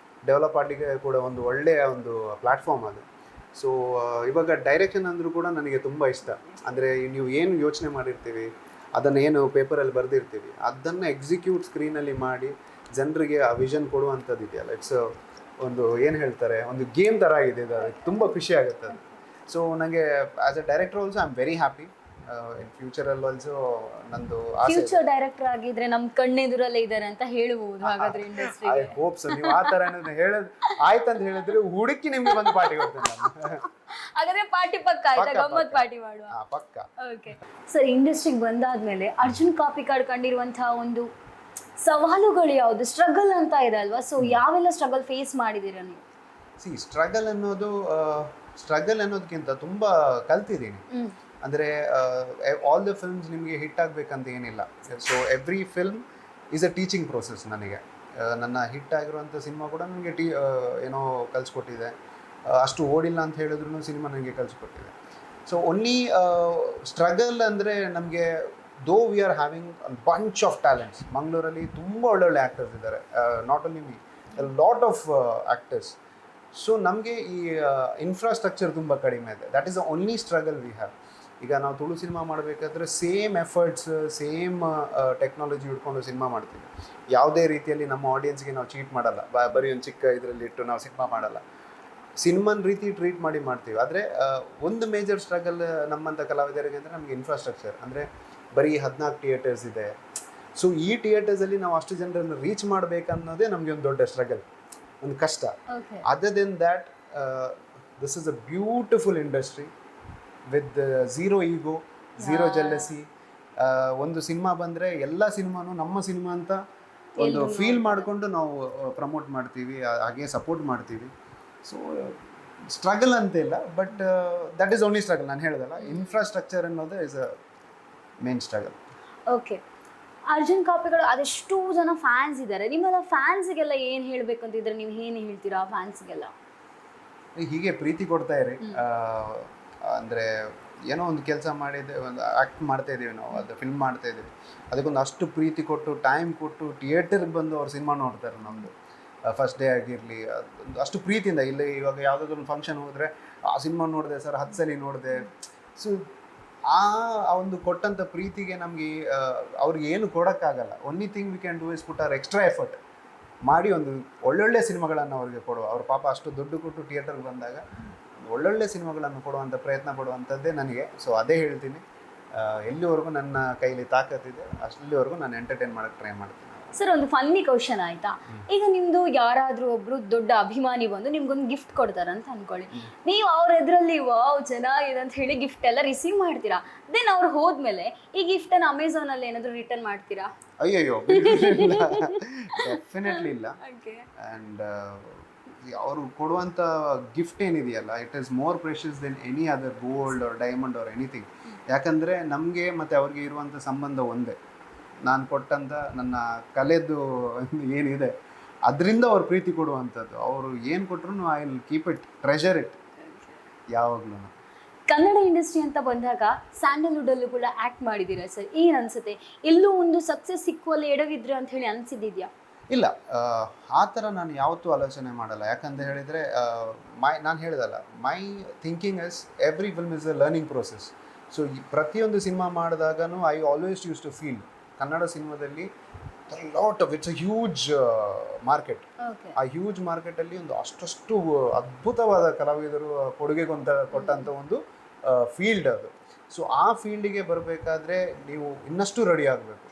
ಡೆವಲಪ್ ಆಗಲಿಕ್ಕೆ ಕೂಡ ಒಂದು ಒಳ್ಳೆಯ ಒಂದು ಪ್ಲ್ಯಾಟ್ಫಾರ್ಮ್ ಅದು. ಸೊ ಇವಾಗ ಡೈರೆಕ್ಷನ್ ಅಂದರೂ ಕೂಡ ನನಗೆ ತುಂಬ ಇಷ್ಟ. ಅಂದರೆ ನೀವು ಏನು ಯೋಚನೆ ಮಾಡಿರ್ತೀವಿ, ಅದನ್ನು ಏನು ಪೇಪರಲ್ಲಿ ಬರೆದಿರ್ತೀವಿ, ಅದನ್ನು ಎಕ್ಸಿಕ್ಯೂಟ್ ಸ್ಕ್ರೀನಲ್ಲಿ ಮಾಡಿ ಜನರಿಗೆ ಆ ವಿಷನ್ ಕೊಡುವಂಥದ್ದು ಇದೆಯಲ್ಲ, ಇಟ್ಸ್ ಒಂದು ಏನು ಹೇಳ್ತಾರೆ, ಒಂದು ಗೇಮ್ ಥರ ಆಗಿದೆ ಇದು. ತುಂಬ ಖುಷಿ ಆಗುತ್ತೆ ಅದು. ಸೊ ನನಗೆ as a director also I am very happy. In ಫ್ಯೂಚರಲ್ಲಿ ಆಲ್ಸೋ ನಂದು ಫ್ಯೂಚರ್ ಡೈರೆಕ್ಟರ್ ಆಗಿದ್ರೆ ನಮ್ಮ ಕಣ್ಣೆದುರಲ್ಲೇ ಇದ್ದಾರೆ ಅಂತ ಹೇಳ್ಬೋದು ಹಾಗಾದ್ರೆ ಇಂಡಸ್ಟ್ರಿ. I hope so. ನೀವು ಆ ಥರ ಹೇಳೋದು ಆಯ್ತಂತ ಹೇಳಿದ್ರೆ ಹುಡುಕಿ ನಿಮಗೆ ಒಂದು ಪಾರ್ಟಿ ಕೊಡ್ತೇನೆ ನಾನು. ಹಾಗಾದ್ರೆ ಪಾರ್ಟಿ ಪಕ್ಕ ಆಯ್ತಾ? ಗಮ್ಮತ್ ಪಾರ್ಟಿ ಮಾಡುವ ಪಕ್ಕ. ಓಕೆ ಸರ್, ಇಂಡಸ್ಟ್ರಿಗೆ ಬಂದಾದ್ಮೇಲೆ ಅರ್ಜುನ್ ಕಾಪಿ ಕಾರ್ಡ್ ಕಂಡಿರುವಂತಹ ಒಂದು ಸವಾಲುಗಳು ಯಾವುದು, ಸ್ಟ್ರಗಲ್ ಅಂತ ಇದೆ ಅಲ್ವಾ? ಸೊ ಯಾವೆಲ್ಲ ಸ್ಟ್ರಗಲ್ ಫೇಸ್ ಮಾಡಿದ್ದೀರಾ ನೀವು? ಸ್ಟ್ರಗಲ್ ಅನ್ನೋದಕ್ಕಿಂತ ತುಂಬ ಕಲ್ತಿದ್ದೀನಿ. ಅಂದರೆ ಆಲ್ ದ ಫಿಲ್ಮ್ಸ್ ನಿಮಗೆ ಹಿಟ್ ಆಗಬೇಕಂತ ಏನಿಲ್ಲ. So every film is a teaching process. ನನಗೆ ನನ್ನ ಹಿಟ್ ಆಗಿರುವಂಥ ಸಿನಿಮಾ ಕೂಡ ನನಗೆ ಏನೋ ಕಲಿಸ್ಕೊಟ್ಟಿದೆ. ಅಷ್ಟು ಓಡಿಲ್ಲ ಅಂತ ಹೇಳಿದ್ರು ಸಿನಿಮಾ ನನಗೆ ಕಲಿಸ್ಕೊಟ್ಟಿದೆ. ಸೊ ಓನ್ಲಿ ಸ್ಟ್ರಗಲ್ ಅಂದರೆ ನಮಗೆ ದೋ we are having a bunch of talents. ಮಂಗಳೂರಲ್ಲಿ ತುಂಬ ಒಳ್ಳೊಳ್ಳೆ ಆ್ಯಕ್ಟರ್ಸ್ ಇದ್ದಾರೆ, not only me, lot of actors. So ನಮಗೆ ಈ ಇನ್ಫ್ರಾಸ್ಟ್ರಕ್ಚರ್ ತುಂಬ ಕಡಿಮೆ ಇದೆ. That is the only struggle we have. ಈಗ ನಾವು ತುಳು ಸಿನಿಮಾ ಮಾಡಬೇಕಾದ್ರೆ ಸೇಮ್ ಎಫರ್ಟ್ಸ್, ಸೇಮ್ ಟೆಕ್ನಾಲಜಿ ಹಿಡ್ಕೊಂಡು ಸಿನಿಮಾ ಮಾಡ್ತೀವಿ. ಯಾವುದೇ ರೀತಿಯಲ್ಲಿ ನಮ್ಮ ಆಡಿಯನ್ಸ್ಗೆ ನಾವು ಚೀಟ್ ಮಾಡಲ್ಲ. ಬರೀ ಒಂದು ಚಿಕ್ಕ ಇದರಲ್ಲಿ ಇಟ್ಟು ನಾವು ಸಿನಿಮಾ ಮಾಡಲ್ಲ. ಸಿನಿಮಾನ ರೀತಿ ಟ್ರೀಟ್ ಮಾಡಿ ಮಾಡ್ತೀವಿ. ಆದರೆ ಒಂದು ಮೇಜರ್ ಸ್ಟ್ರಗಲ್ ನಮ್ಮಂಥ ಕಲಾವಿದರಿಗೆ ಅಂದರೆ ನಮಗೆ ಇನ್ಫ್ರಾಸ್ಟ್ರಕ್ಚರ್. ಅಂದರೆ ಬರೀ 14 ಥಿಯೇಟರ್ಸ್ ಇದೆ, ಸೊ ಈ ಥಿಯೇಟರ್ಸಲ್ಲಿ ನಾವು ಅಷ್ಟು ಜನರನ್ನು ರೀಚ್ ಮಾಡಬೇಕನ್ನೋದೇ ನಮಗೆ ಒಂದು ದೊಡ್ಡ ಸ್ಟ್ರಗಲ್, ಒಂದು ಕಷ್ಟ. Okay other than that this is a beautiful industry with zero ego, zero jealousy. ಒಂದು ಸಿನಿಮಾ ಬಂದರೆ ಎಲ್ಲ ಸಿನಿಮಾನು ನಮ್ಮ ಸಿನಿಮಾ ಅಂತ ಒಂದು ಫೀಲ್ ಮಾಡಿಕೊಂಡು ನಾವು ಪ್ರಮೋಟ್ ಮಾಡ್ತೀವಿ, ಹಾಗೆ ಸಪೋರ್ಟ್ ಮಾಡ್ತೀವಿ. ಸೊ ಸ್ಟ್ರಗಲ್ ಅಂತಿಲ್ಲ, but that is only struggle. ನಾನು ಹೇಳ್ದಲ್ಲ, ಇನ್ಫ್ರಾಸ್ಟ್ರಕ್ಚರ್ ಅನ್ನೋದು is a main struggle. Okay, Arjun ಕಾಪಿಗಳು ಅದೆಷ್ಟು ಜನ ಫ್ಯಾನ್ಸ್ ಇದ್ದಾರೆ. ನಿಮ್ಮೆಲ್ಲ ಫ್ಯಾನ್ಸಿಗೆಲ್ಲ ಏನು ಹೇಳಬೇಕಂತಿದ್ರೆ ನೀವು ಏನು ಹೇಳ್ತೀರಾ ಫ್ಯಾನ್ಸ್ಗೆಲ್ಲ? ಹೀಗೆ ಪ್ರೀತಿ ಕೊಡ್ತಾ ಇರಿ. ಅಂದರೆ ಏನೋ ಒಂದು ಕೆಲಸ ಮಾಡಿದ್ದೆ, ಒಂದು ಆ್ಯಕ್ಟ್ ಮಾಡ್ತಾ ಇದ್ದೀವಿ ನಾವು, ಅದು ಫಿಲ್ಮ್ ಮಾಡ್ತಾ ಇದ್ದೀವಿ, ಅದಕ್ಕೊಂದು ಅಷ್ಟು ಪ್ರೀತಿ ಕೊಟ್ಟು ಟೈಮ್ ಕೊಟ್ಟು ಥಿಯೇಟರ್ಗೆ ಬಂದು ಅವ್ರು ಸಿನಿಮಾ ನೋಡ್ತಾರೆ. ನಮ್ಮದು ಫಸ್ಟ್ ಡೇ ಆಗಿರಲಿ, ಅಷ್ಟು ಪ್ರೀತಿಯಿಂದ. ಇಲ್ಲಿ ಇವಾಗ ಯಾವುದಾದ್ರು ಒಂದು ಫಂಕ್ಷನ್ ಹೋದರೆ ಆ ಸಿನಿಮಾ ನೋಡಿದೆ ಸರ್, 10 ಸಲ ನೋಡಿದೆ. ಸೊ ಆ ಒಂದು ಕೊಟ್ಟಂಥ ಪ್ರೀತಿಗೆ ನಮಗೆ ಅವ್ರಿಗೆ ಏನು ಕೊಡೋಕ್ಕಾಗಲ್ಲ. Only thing we can do is put our extra effort ಮಾಡಿ ಒಂದು ಒಳ್ಳೊಳ್ಳೆ ಸಿನಿಮಾಗಳನ್ನು ಅವ್ರಿಗೆ ಕೊಡುವ. ಅವ್ರ ಪಾಪ ಅಷ್ಟು ದುಡ್ಡು ಕೊಟ್ಟು ಥಿಯೇಟರ್ಗೆ ಬಂದಾಗ ಒಳ್ಳೊಳ್ಳೆ ಸಿನಿಮಾಗಳನ್ನು ಕೊಡುವಂಥ ಪ್ರಯತ್ನ ಪಡುವಂಥದ್ದೇ ನನಗೆ. ಸೊ ಅದೇ ಹೇಳ್ತೀನಿ, ಎಲ್ಲಿವರೆಗೂ ನನ್ನ ಕೈಲಿ ತಾಕತ್ತಿದೆ ಅಲ್ಲಿವರೆಗೂ ನಾನು ಎಂಟರ್ಟೈನ್ ಮಾಡೋಕ್ಕೆ ಟ್ರೈ ಮಾಡ್ತೀನಿ. ಸರ್, ಒಂದು ಫನ್ನಿ ಕ್ವಶನ್ ಆಯ್ತಾ? ಈಗ ನಿಮ್ದು ಯಾರಾದ್ರೂ ಒಬ್ರು ದೊಡ್ಡ ಅಭಿಮಾನಿ ಬಂದು ನಿಮ್ಗೊಂದು ಗಿಫ್ಟ್ ಕೊಡ್ತಾರಂತ ಅನ್ಕೊಳ್ಳಿ. ನೀವು ಅವ್ರ ಎದುರಲ್ಲಿ ವಾವ್ ಚೆನ್ನಾಗಿದೆ ಅಂತ ಹೇಳಿ ಗಿಫ್ಟ್ ಎಲ್ಲ ರಿಸೀವ್ ಮಾಡ್ತೀರಾ. ದೆನ್ ಅವ್ರು ಹೋದ್ಮೇಲೆ ಈ ಗಿಫ್ಟ್ ಅನ್ನು ಅಮೆಝಾನ್ ಅಲ್ಲಿ ಏನಾದ್ರು ರಿಟರ್ನ್ ಮಾಡ್ತೀರಾ? ಅಯ್ಯಯ್ಯೋ, ಡೆಫಿನೆಟ್ಲಿ ಇಲ್ಲ. ಆ್ಯಂಡ್ ಅವರು ಕೊಡುವಂಥ ಗಿಫ್ಟ್ ಏನಿದೆಯಲ್ಲ, it is more precious than any other gold or diamond or anything. ಯಾಕಂದರೆ ನಮಗೆ ಮತ್ತು ಅವ್ರಿಗೆ ಇರುವಂಥ ಸಂಬಂಧ ಒಂದೇ. ನಾನು ಕೊಟ್ಟಂಥ ನನ್ನ ಕಲೆದು ಏನಿದೆ ಅದರಿಂದ ಅವ್ರು ಪ್ರೀತಿ ಕೊಡುವಂಥದ್ದು. ಅವರು ಏನು ಕೊಟ್ಟರು I will keep it, treasure it ಯಾವಾಗಲೂ. ಕನ್ನಡ ಇಂಡಸ್ಟ್ರಿ ಅಂತ ಬಂದಾಗ ಸ್ಯಾಂಡಲ್ವುಡಲ್ಲೂ ಕೂಡ ಆ್ಯಕ್ಟ್ ಮಾಡಿದ್ದೀರಾ ಸರ್. ಏನು ಅನಿಸುತ್ತೆ? ಎಲ್ಲೂ ಒಂದು ಸಕ್ಸಸ್ ಸಿಕ್ಕುವಲ್ಲಿ ಎಡವಿದ್ರು ಅಂತ ಹೇಳಿ ಅನಿಸಿದ್ಯಾ? ಇಲ್ಲ, ಆ ಥರ ನಾನು ಯಾವತ್ತೂ ಆಲೋಚನೆ ಮಾಡಲ್ಲ. ಯಾಕಂತ ಹೇಳಿದರೆ ನಾನು ಹೇಳಿದಲ್ಲ, my thinking is every film is a learning process. So ಪ್ರತಿಯೊಂದು ಸಿನಿಮಾ ಮಾಡಿದಾಗೂ I always use to feel Kannada ಸಿನಿಮಾದಲ್ಲಿ lot of it's a huge market. ಆ ಹ್ಯೂಜ್ ಮಾರ್ಕೆಟಲ್ಲಿ ಒಂದು ಅಷ್ಟು ಅದ್ಭುತವಾದ ಕಲಾವಿದರು ಕೊಡುಗೆ ಕೊಟ್ಟಂಥ ಒಂದು ಫೀಲ್ಡ್ ಅದು. ಸೊ ಆ ಫೀಲ್ಡಿಗೆ ಬರಬೇಕಾದ್ರೆ ನೀವು ಇನ್ನಷ್ಟು ರೆಡಿ ಆಗಬೇಕು.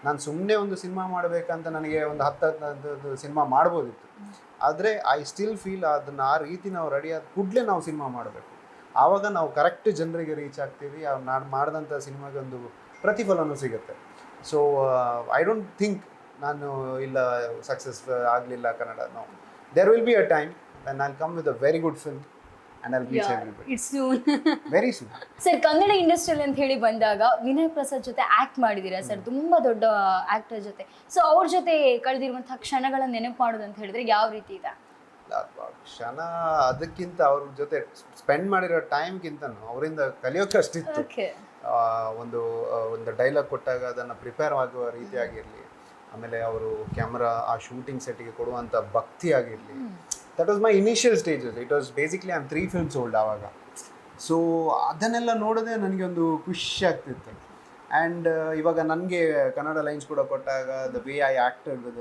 ನಾನು ಸುಮ್ಮನೆ ಒಂದು ಸಿನಿಮಾ ಮಾಡಬೇಕಂತ ನನಗೆ ಒಂದು 10 ಸಿನಿಮಾ ಮಾಡ್ಬೋದಿತ್ತು. ಆದರೆ ಐ ಸ್ಟಿಲ್ ಫೀಲ್ ಅದನ್ನು ಆ ರೀತಿ ನಾವು ರೆಡಿ ಆದ ಕೂಡಲೇ ನಾವು ಸಿನಿಮಾ ಮಾಡಬೇಕು. ಆವಾಗ ನಾವು ಕರೆಕ್ಟ್ ಜನರಿಗೆ ರೀಚ್ ಆಗ್ತೀವಿ. ನಾನು ಮಾಡಿದಂಥ ಸಿನಿಮಾಗೆ ಒಂದು ಪ್ರತಿಫಲನೂ ಸಿಗುತ್ತೆ. ಸೊ ಐ ಡೋಂಟ್ ಥಿಂಕ್ ನಾನು ಇಲ್ಲ ಸಕ್ಸಸ್ ಆಗಲಿಲ್ಲ Kannada. No, there will be a time when I will come with a very good film and I'll reach everybody. It's soon. Very soon. Sir, Kannada ಇಂಡಸ್ಟ್ರಿಯಲ್ಲಿ ಅಂತ ಹೇಳಿ ಬಂದಾಗ ವಿನಯ್ ಪ್ರಸಾದ್ ಜೊತೆ ಆ್ಯಕ್ಟ್ ಮಾಡಿದ್ದೀರಾ ಸರ್, ತುಂಬ ದೊಡ್ಡ ಆ್ಯಕ್ಟರ್ ಜೊತೆ. ಸೊ ಅವ್ರ ಜೊತೆ ಕಳೆದಿರುವಂಥ ಕ್ಷಣಗಳನ್ನು ನೆನಪು ಮಾಡೋದು ಅಂತ ಹೇಳಿದ್ರೆ ಯಾವ ರೀತಿ ಇದೆ? ಕ್ಷಣ ಅದಕ್ಕಿಂತ ಅವ್ರ ಜೊತೆ ಸ್ಪೆಂಡ್ ಮಾಡಿರೋ ಟೈಮ್ಗಿಂತನೂ ಅವರಿಂದ ಕಲಿಯೋಕ್ಕಷ್ಟಿತ್ತು. ಒಂದು ಡೈಲಾಗ್ ಕೊಟ್ಟಾಗ ಅದನ್ನು ಪ್ರಿಪೇರ್ ಆಗುವ ರೀತಿ ಆಗಿರಲಿ, ಆಮೇಲೆ ಅವರು ಕ್ಯಾಮ್ರಾ ಆ ಶೂಟಿಂಗ್ ಸೆಟ್ಗೆ ಕೊಡುವಂಥ ಭಕ್ತಿ ಆಗಿರಲಿ. That was my initial stages. It was basically I am 3 films old ಆವಾಗ. ಸೊ ಅದನ್ನೆಲ್ಲ ನೋಡೋದೇ ನನಗೆ ಒಂದು ಖುಷಿ ಆಗ್ತಿತ್ತು. ಆ್ಯಂಡ್ ಇವಾಗ ನನಗೆ ಕನ್ನಡ ಲೈನ್ಸ್ ಕೂಡ ಕೊಟ್ಟಾಗ the way I acted with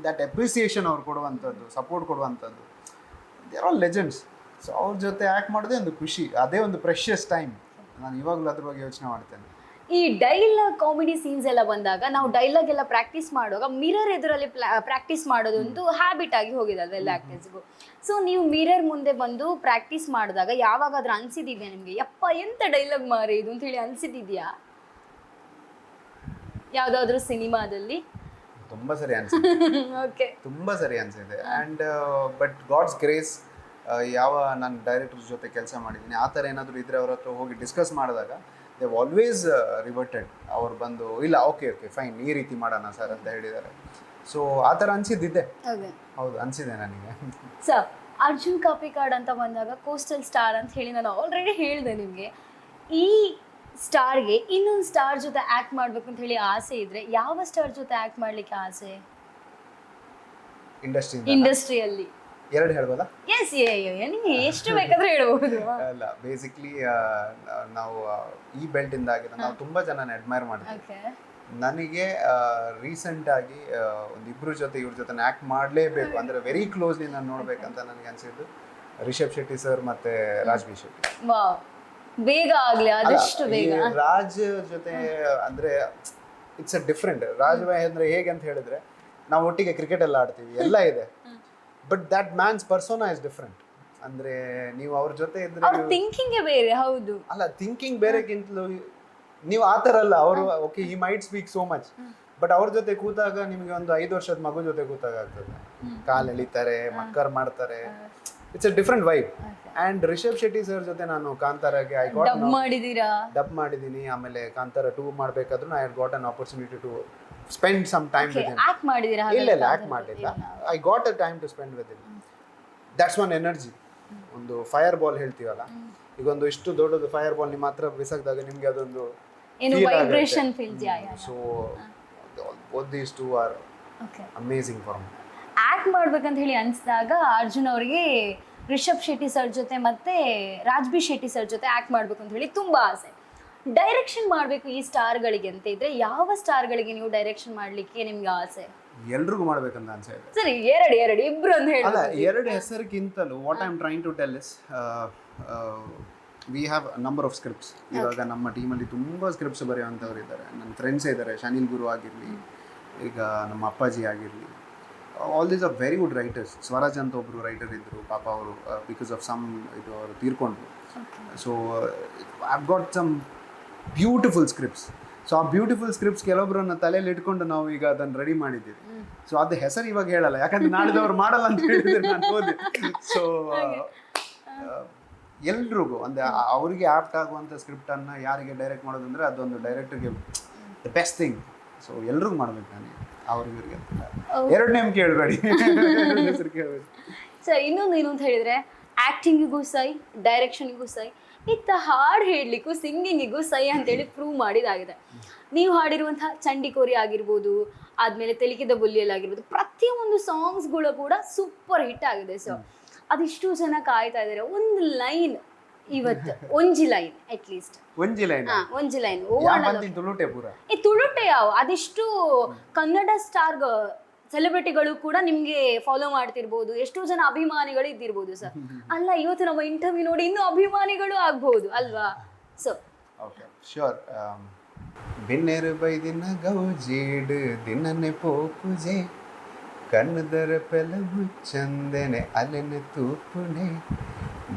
that appreciation ಅವ್ರು ಕೊಡುವಂಥದ್ದು, ಸಪೋರ್ಟ್ ಕೊಡುವಂಥದ್ದು, they are all legends. So ಅವ್ರ ಜೊತೆ ಆ್ಯಕ್ಟ್ ಮಾಡೋದೇ ಒಂದು ಖುಷಿ, ಅದೇ ಒಂದು ಪ್ರೆಷಿಯಸ್ ಟೈಮ್. ನಾನು ಇವಾಗಲೂ ಅದ್ರ ಬಗ್ಗೆ ಯೋಚನೆ ಮಾಡ್ತೇನೆ. ಈ ಡೈಲಾಗ್ ಕಾಮಿಡಿ ಸೀನ್ಸ್ ಎಲ್ಲ ಬಂದಾಗ ನಾವು ಡೈಲಾಗ್ ಎಲ್ಲ ಪ್ರಾಕ್ಟೀಸ್ ಮಾಡುವಾಗ ಮಿರರ್ ಎದುರಲ್ಲಿ ಪ್ರಾಕ್ಟೀಸ್ ಮಾಡೋದು ಒಂದು ಹ್ಯಾಬಿಟ್ ಆಗಿ ಹೋಗಿದೆ ಅಲ್ವ ಎಲ್ಲ ಆ್ಯಕ್ಟರ್ಸ್ಗೂ. ಸೊ ನೀವು ಮಿರರ್ ಮುಂದೆ ಬಂದು ಪ್ರಾಕ್ಟೀಸ್ ಮಾಡಿದಾಗ ಯಾವಾಗಾದ್ರೂ ಅನಿಸಿದೆಯಾ ನಿಮಗೆ, ಯಪ್ಪ ಎಂಥ ಡೈಲಾಗ್ ಮಾರಿ ಇದು ಅಂತ ಹೇಳಿ ಅನಿಸಿದೆಯಾ ಯಾವುದಾದ್ರೂ ಸಿನಿಮಾದಲ್ಲಿ? ತುಂಬ ಸರಿ ಅನಿಸಿದೆ. ಓಕೆ, ತುಂಬ ಸರಿ ಅನಿಸಿದೆ. ಆ್ಯಂಡ್ ಬಟ್ ಗಾಡ್ಸ್ ಗ್ರೇಸ್, ಯಾವ ನಾನು ಡೈರೆಕ್ಟರ್ ಜೊತೆ ಕೆಲಸ ಮಾಡಿದ್ದೀನಿ ಆ ಥರ ಏನಾದರೂ ಇದ್ದರೆ ಅವ್ರ ಹತ್ರ ಹೋಗಿ ಡಿಸ್ಕಸ್ ಮಾಡಿದಾಗ ದೇ ಆಲ್ವೇಸ್ ರಿವರ್ಟೆಡ್. ಅವ್ರು ಬಂದು ಇಲ್ಲ ಓಕೆ ಫೈನ್ ಈ ರೀತಿ ಮಾಡೋಣ ಸರ್ ಅಂತ ಹೇಳಿದ್ದಾರೆ. ಸೊ ಆ ಥರ ಅನಿಸಿದ್ದಿದೆ. ಹೌದು, ಅನಿಸಿದೆ ನನಗೆ. ಸರ್, ಅರ್ಜುನ್ ಕಾಪಿಕಾಡ್ ಅಂತ ಬಂದಾಗ ಕೋಸ್ಟಲ್ ಸ್ಟಾರ್ ಅಂತ ಹೇಳಿ ನಾನು ಆಲ್ರೆಡಿ ಹೇಳಿದೆ ನಿಮಗೆ. ಈ ಸ್ಟಾರ್ಗೆ ಇನ್ನೊಂದು ಸ್ಟಾರ್ ಜೊತೆ ಆ್ಯಕ್ಟ್ ಮಾಡಬೇಕು ಅಂತ ಹೇಳಿ ಆಸೆ ಇದ್ರೆ ಯಾವ ಸ್ಟಾರ್ ಜೊತೆ ಆ್ಯಕ್ಟ್ ಮಾಡಲಿಕ್ಕೆ ಆಸೆ ಇಂಡಸ್ಟ್ರಿಯಲ್ಲಿ? 2 ಹೇಳ್ಬೋದಾ? ಎಸ್, ನಿಮಗೆ ಎಷ್ಟು ಬೇಕಾದ್ರೂ ಹೇಳ್ಬೋದು. ಅಲ್ಲ, ಬೇಸಿಕ್ಲಿ ನಾವು ಈ ಬೆಲ್ಟಿಂದಾಗಿ ನಾವು ತುಂಬ ಜನನ ಅಡ್ಮೈರ್ ಮಾಡ್ತೀವಿ. ನನಗೆ ರೀಸೆಂಟಾಗಿ ಒಂದಿಬ್ಬರ ಜೊತೆ ಇವ್ರ ಜೊತೆ ಆ್ಯಕ್ಟ್ ಮಾಡಲೇಬೇಕು ಅಂದರೆ ವೆರಿ ಕ್ಲೋಸ್ಲಿ ನಾನು ನೋಡ್ಬೇಕಂತ ನನಗೆ ಅನಿಸಿದ್ದು ರಿಷಬ್ ಶೆಟ್ಟಿ ಸರ್ ಮತ್ತು ರಾಜ್ ಬಿ ಶೆಟ್ಟಿ. ಬೇಗ ಆಗಲಿ, ಆದಷ್ಟು ಬೇಗ. ರಾಜ್ ಜೊತೆ ಅಂದರೆ ಇಟ್ಸ್ ಅ ಡಿಫ್ರೆಂಟ್. ರಾಜಭಾಯ್ ಅಂದ್ರೆ ಹೇಗೆ ಅಂತ ಹೇಳಿದ್ರೆ ನಾವು ಒಟ್ಟಿಗೆ ಕ್ರಿಕೆಟ್ ಎಲ್ಲ ಆಡ್ತೀವಿ, ಎಲ್ಲ ಇದೆ, but that man's persona is different. ಅಂದ್ರೆ ನೀವು ಅವ್ರ ಜೊತೆ ಇದ್ರೆ ಅವ್ರ ಥಿಂಕಿಂಗ್ ಬೇರೆ. ಹೌದು, ಅಲ್ಲ ಥಿಂಕಿಂಗ್ ಬೇರೆಗಿಂತಲೂ ನೀವು ಆ ಥರ ಅಲ್ಲ. ಅವರು okay he might speak so much, but ಅವ್ರ ಜೊತೆ ಕೂತಾಗ ನಿಮಗೆ ಒಂದು 5 ವರ್ಷದ ಮಗು ಜೊತೆ ಕೂತಾಗ ಆಗ್ತದೆ. ಕಾಲ್ ಎಳಿತಾರೆ, ಮಕ್ಕರ್ ಮಾಡ್ತಾರೆ, it's a different vibe. And Rishab Shetty sir ಜೊತೆ ನಾನು ಕಾಂತಾರಾಗೆ ಡಬ್ ಮಾಡಿದ್ದೀನಿ. ಆಮೇಲೆ ಕಾಂತಾರ 2 ಮಾಡ್ಬೇಕಾದ್ರೂ I got an opportunity to spend some time with him. Act ಮಾಡಿದಿರಾ? ಇಲ್ಲ ಆಕ್ಟ್ ಮಾಡಲಿಲ್ಲ. I got a time to spend with him. That's one energy. ಒಂದು ಫೈರ್ ಬಾಲ್ ಹೇಳ್ತೀವಲ್ಲ, ಈಗ ಒಂದು ಇಷ್ಟು ದೊಡ್ಡದು ಫೈರ್ ಬಾಲ್ ನಿಮ್ಮ ಹತ್ರ ಬಿಸಾಕಿದಾಗ ನಿಮ್ಗೆ ಅದೊಂದು vibration feel. So both these two are amazing for me. Act ಮಾಡ್ಬೇಕಂತ ಹೇಳಿ ಅನ್ಸಿದಾಗ ಅರ್ಜುನ್ ಅವರಿಗೆ ರಿಷಬ್ ಶೆಟ್ಟಿ ಸರ್ ಜೊತೆ ಮತ್ತೆ ರಾಜ್ಬಿ ಶೆಟ್ಟಿ ಸರ್ ಜೊತೆ ಆಕ್ಟ್ ಮಾಡ್ಬೇಕು ಅಂತ ಹೇಳಿ ತುಂಬಾ ಆಸೆ. ಡೈರೆಕ್ಷನ್ ಮಾಡ್ಬೇಕು ಈ ಸ್ಟಾರ್ಗಳಿಗೆ ಅಂತ ಇದ್ರೆ ಯಾವ ಸ್ಟಾರ್ಗಳಿಗೆ ನೀವು ಡೈರೆಕ್ಷನ್ ಮಾಡ್ಲಿಕ್ಕೆ ನಿಮ್ಗೆ ಆಸೆ? ಎಲ್ರಿಗೂ ಮಾಡ್ಬೇಕಂತ ಅನ್ಸ ಇದೆ. ಸರಿ, ಎರಡು ಇಬ್ರು ಅಂತ ಹೇಳಿ ಅಲ್ಲ, ಎರಡು ಹೆಸರಿಗಿಂತಲೂ what I am trying to tell is we have number of scripts. ಇವಾಗ ನಮ್ಮ ಟೀಮಲ್ಲಿ ತುಂಬ ಸ್ಕ್ರಿಪ್ಟ್ಸ್ ಬರೆಯುವಂಥವ್ರು ಇದ್ದಾರೆ. ನನ್ನ ಫ್ರೆಂಡ್ಸೇ ಇದ್ದಾರೆ, ಶನಿಲ್ ಗುರು ಆಗಿರಲಿ, ಈಗ ನಮ್ಮ ಅಪ್ಪಾಜಿ ಆಗಿರಲಿ, all these are very good writers. Swaraj ಅಂತ ಒಬ್ಬರು ರೈಟರ್ ಇದ್ದರು, ಪಾಪ ಅವರು ಬಿಕಾಸ್ ಆಫ್ ಸಮ್ ಇದು ಅವರು ತೀರ್ಕೊಂಡ್ರು. So I got some beautiful scripts. So ಆ ಬ್ಯೂಟಿಫುಲ್ ಸ್ಕ್ರಿಪ್ಟ್ಸ್ ಕೆಲವೊಬ್ಬರನ್ನ ತಲೆಯಲ್ಲಿ ಇಟ್ಕೊಂಡು ನಾವು ಈಗ ಅದನ್ನು ರೆಡಿ ಮಾಡಿದ್ದೀವಿ. ಸೊ ಅದು ಹೆಸರು ಇವಾಗ ಹೇಳಲ್ಲ, ಯಾಕಂದ್ರೆ ನಾಳಿದವ್ರು ಮಾಡಲ್ಲ ಅಂತ ಹೇಳಿದ್ರೆ ನಾನು ಓದಿ. ಸೊ ಎಲ್ರಿಗೂ ಅಂದರೆ ಅವರಿಗೆ ಆಪ್ಟ್ ಆಗುವಂಥ ಸ್ಕ್ರಿಪ್ಟನ್ನು ಯಾರಿಗೆ ಡೈರೆಕ್ಟ್ ಮಾಡೋದಂದರೆ ಅದೊಂದು ಡೈರೆಕ್ಟರ್ಗೆ ದ ಬೆಸ್ಟ್ ಥಿಂಗ್. ಸೊ ಎಲ್ರಿಗೂ ಮಾಡ್ಬೇಕು ನಾನು, ಅವ್ರಿಗೆ ಇವ್ರಿಗೆ ಅಂತ. ಎರಡು ನೇಮ್ ಕೇಳಬೇಡಿ, ಹೆಸರು ಕೇಳಬೇಡಿ. ಸರ್, ಇನ್ನೊಂದು ಏನು ಅಂತ ಹೇಳಿದ್ರೆ ಆ್ಯಕ್ಟಿಂಗಿಗೂ ಸೈ, ಡೈರೆಕ್ಷನ್ಗೂ ಸೈ, ಇತ್ತ ಹಾಡು ಹೇಳಲಿಕ್ಕೂ ಸಿಂಗಿಂಗಿಗೂ ಸೈ ಅಂತೇಳಿ ಪ್ರೂವ್ ಮಾಡಿದಾಗಿದೆ. ನೀವು ಹಾಡಿರುವಂತಹ ಚಂಡಿಕೋರಿ ಆಗಿರ್ಬೋದು, ಆದಮೇಲೆ ತೆಲಿಕಿದ ಬುಲ್ಲಿಯಲ್ಲಿ ಆಗಿರ್ಬೋದು, ಪ್ರತಿಯೊಂದು ಸಾಂಗ್ಸ್ಗಳು ಕೂಡ ಸೂಪರ್ ಹಿಟ್ ಆಗಿದೆ. ಸೊ ಅದಿಷ್ಟು ಜನ ಕಾಯ್ತಾ ಇದ್ದಾರೆ. ಒಂದು ಲೈನ್ ಇವತ್ತು, ಒಂಜಿ ಲೈನ್ ಅಟ್ಲೀಸ್ಟ್, ಒಂಜಿ ಲೈನ್ ಈ ತುಳುಟೆ ಯಾವ ಅದೆಷ್ಟು ಕನ್ನಡ ಸ್ಟಾರ್ ಸೆಲೆಬ್ರಿಟಿಗಳು ಕೂಡ ನಿಮ್ಗೆ ಫಾಲೋ ಮಾಡ್ತಿರ್ಬೋದು, ಎಷ್ಟೋ ಜನ ಅಭಿಮಾನಿಗಳು ಇದ್ದಿರ್ಬೋದು ಸರ್. ಅಲ್ಲ, ಇವತ್ತು ನಮ್ಮ ಇಂಟರ್ವ್ಯೂ ನೋಡಿ ಇನ್ನೂ ಅಭಿಮಾನಿಗಳು ಆಗ್ಬಹುದು ಅಲ್ವಾ? So okay, sure. ಬೆನ್ನೇರು ಬೈದಿನ ಗೌಜೀಡು ದಿನನೆ ಪೋಪುಜೆ ಕಣ್ಣದರ ಪೆಲ ಮುಚ್ಚಂದೆನೆ ಅಲೆನೆ ತೂಪುನೆ.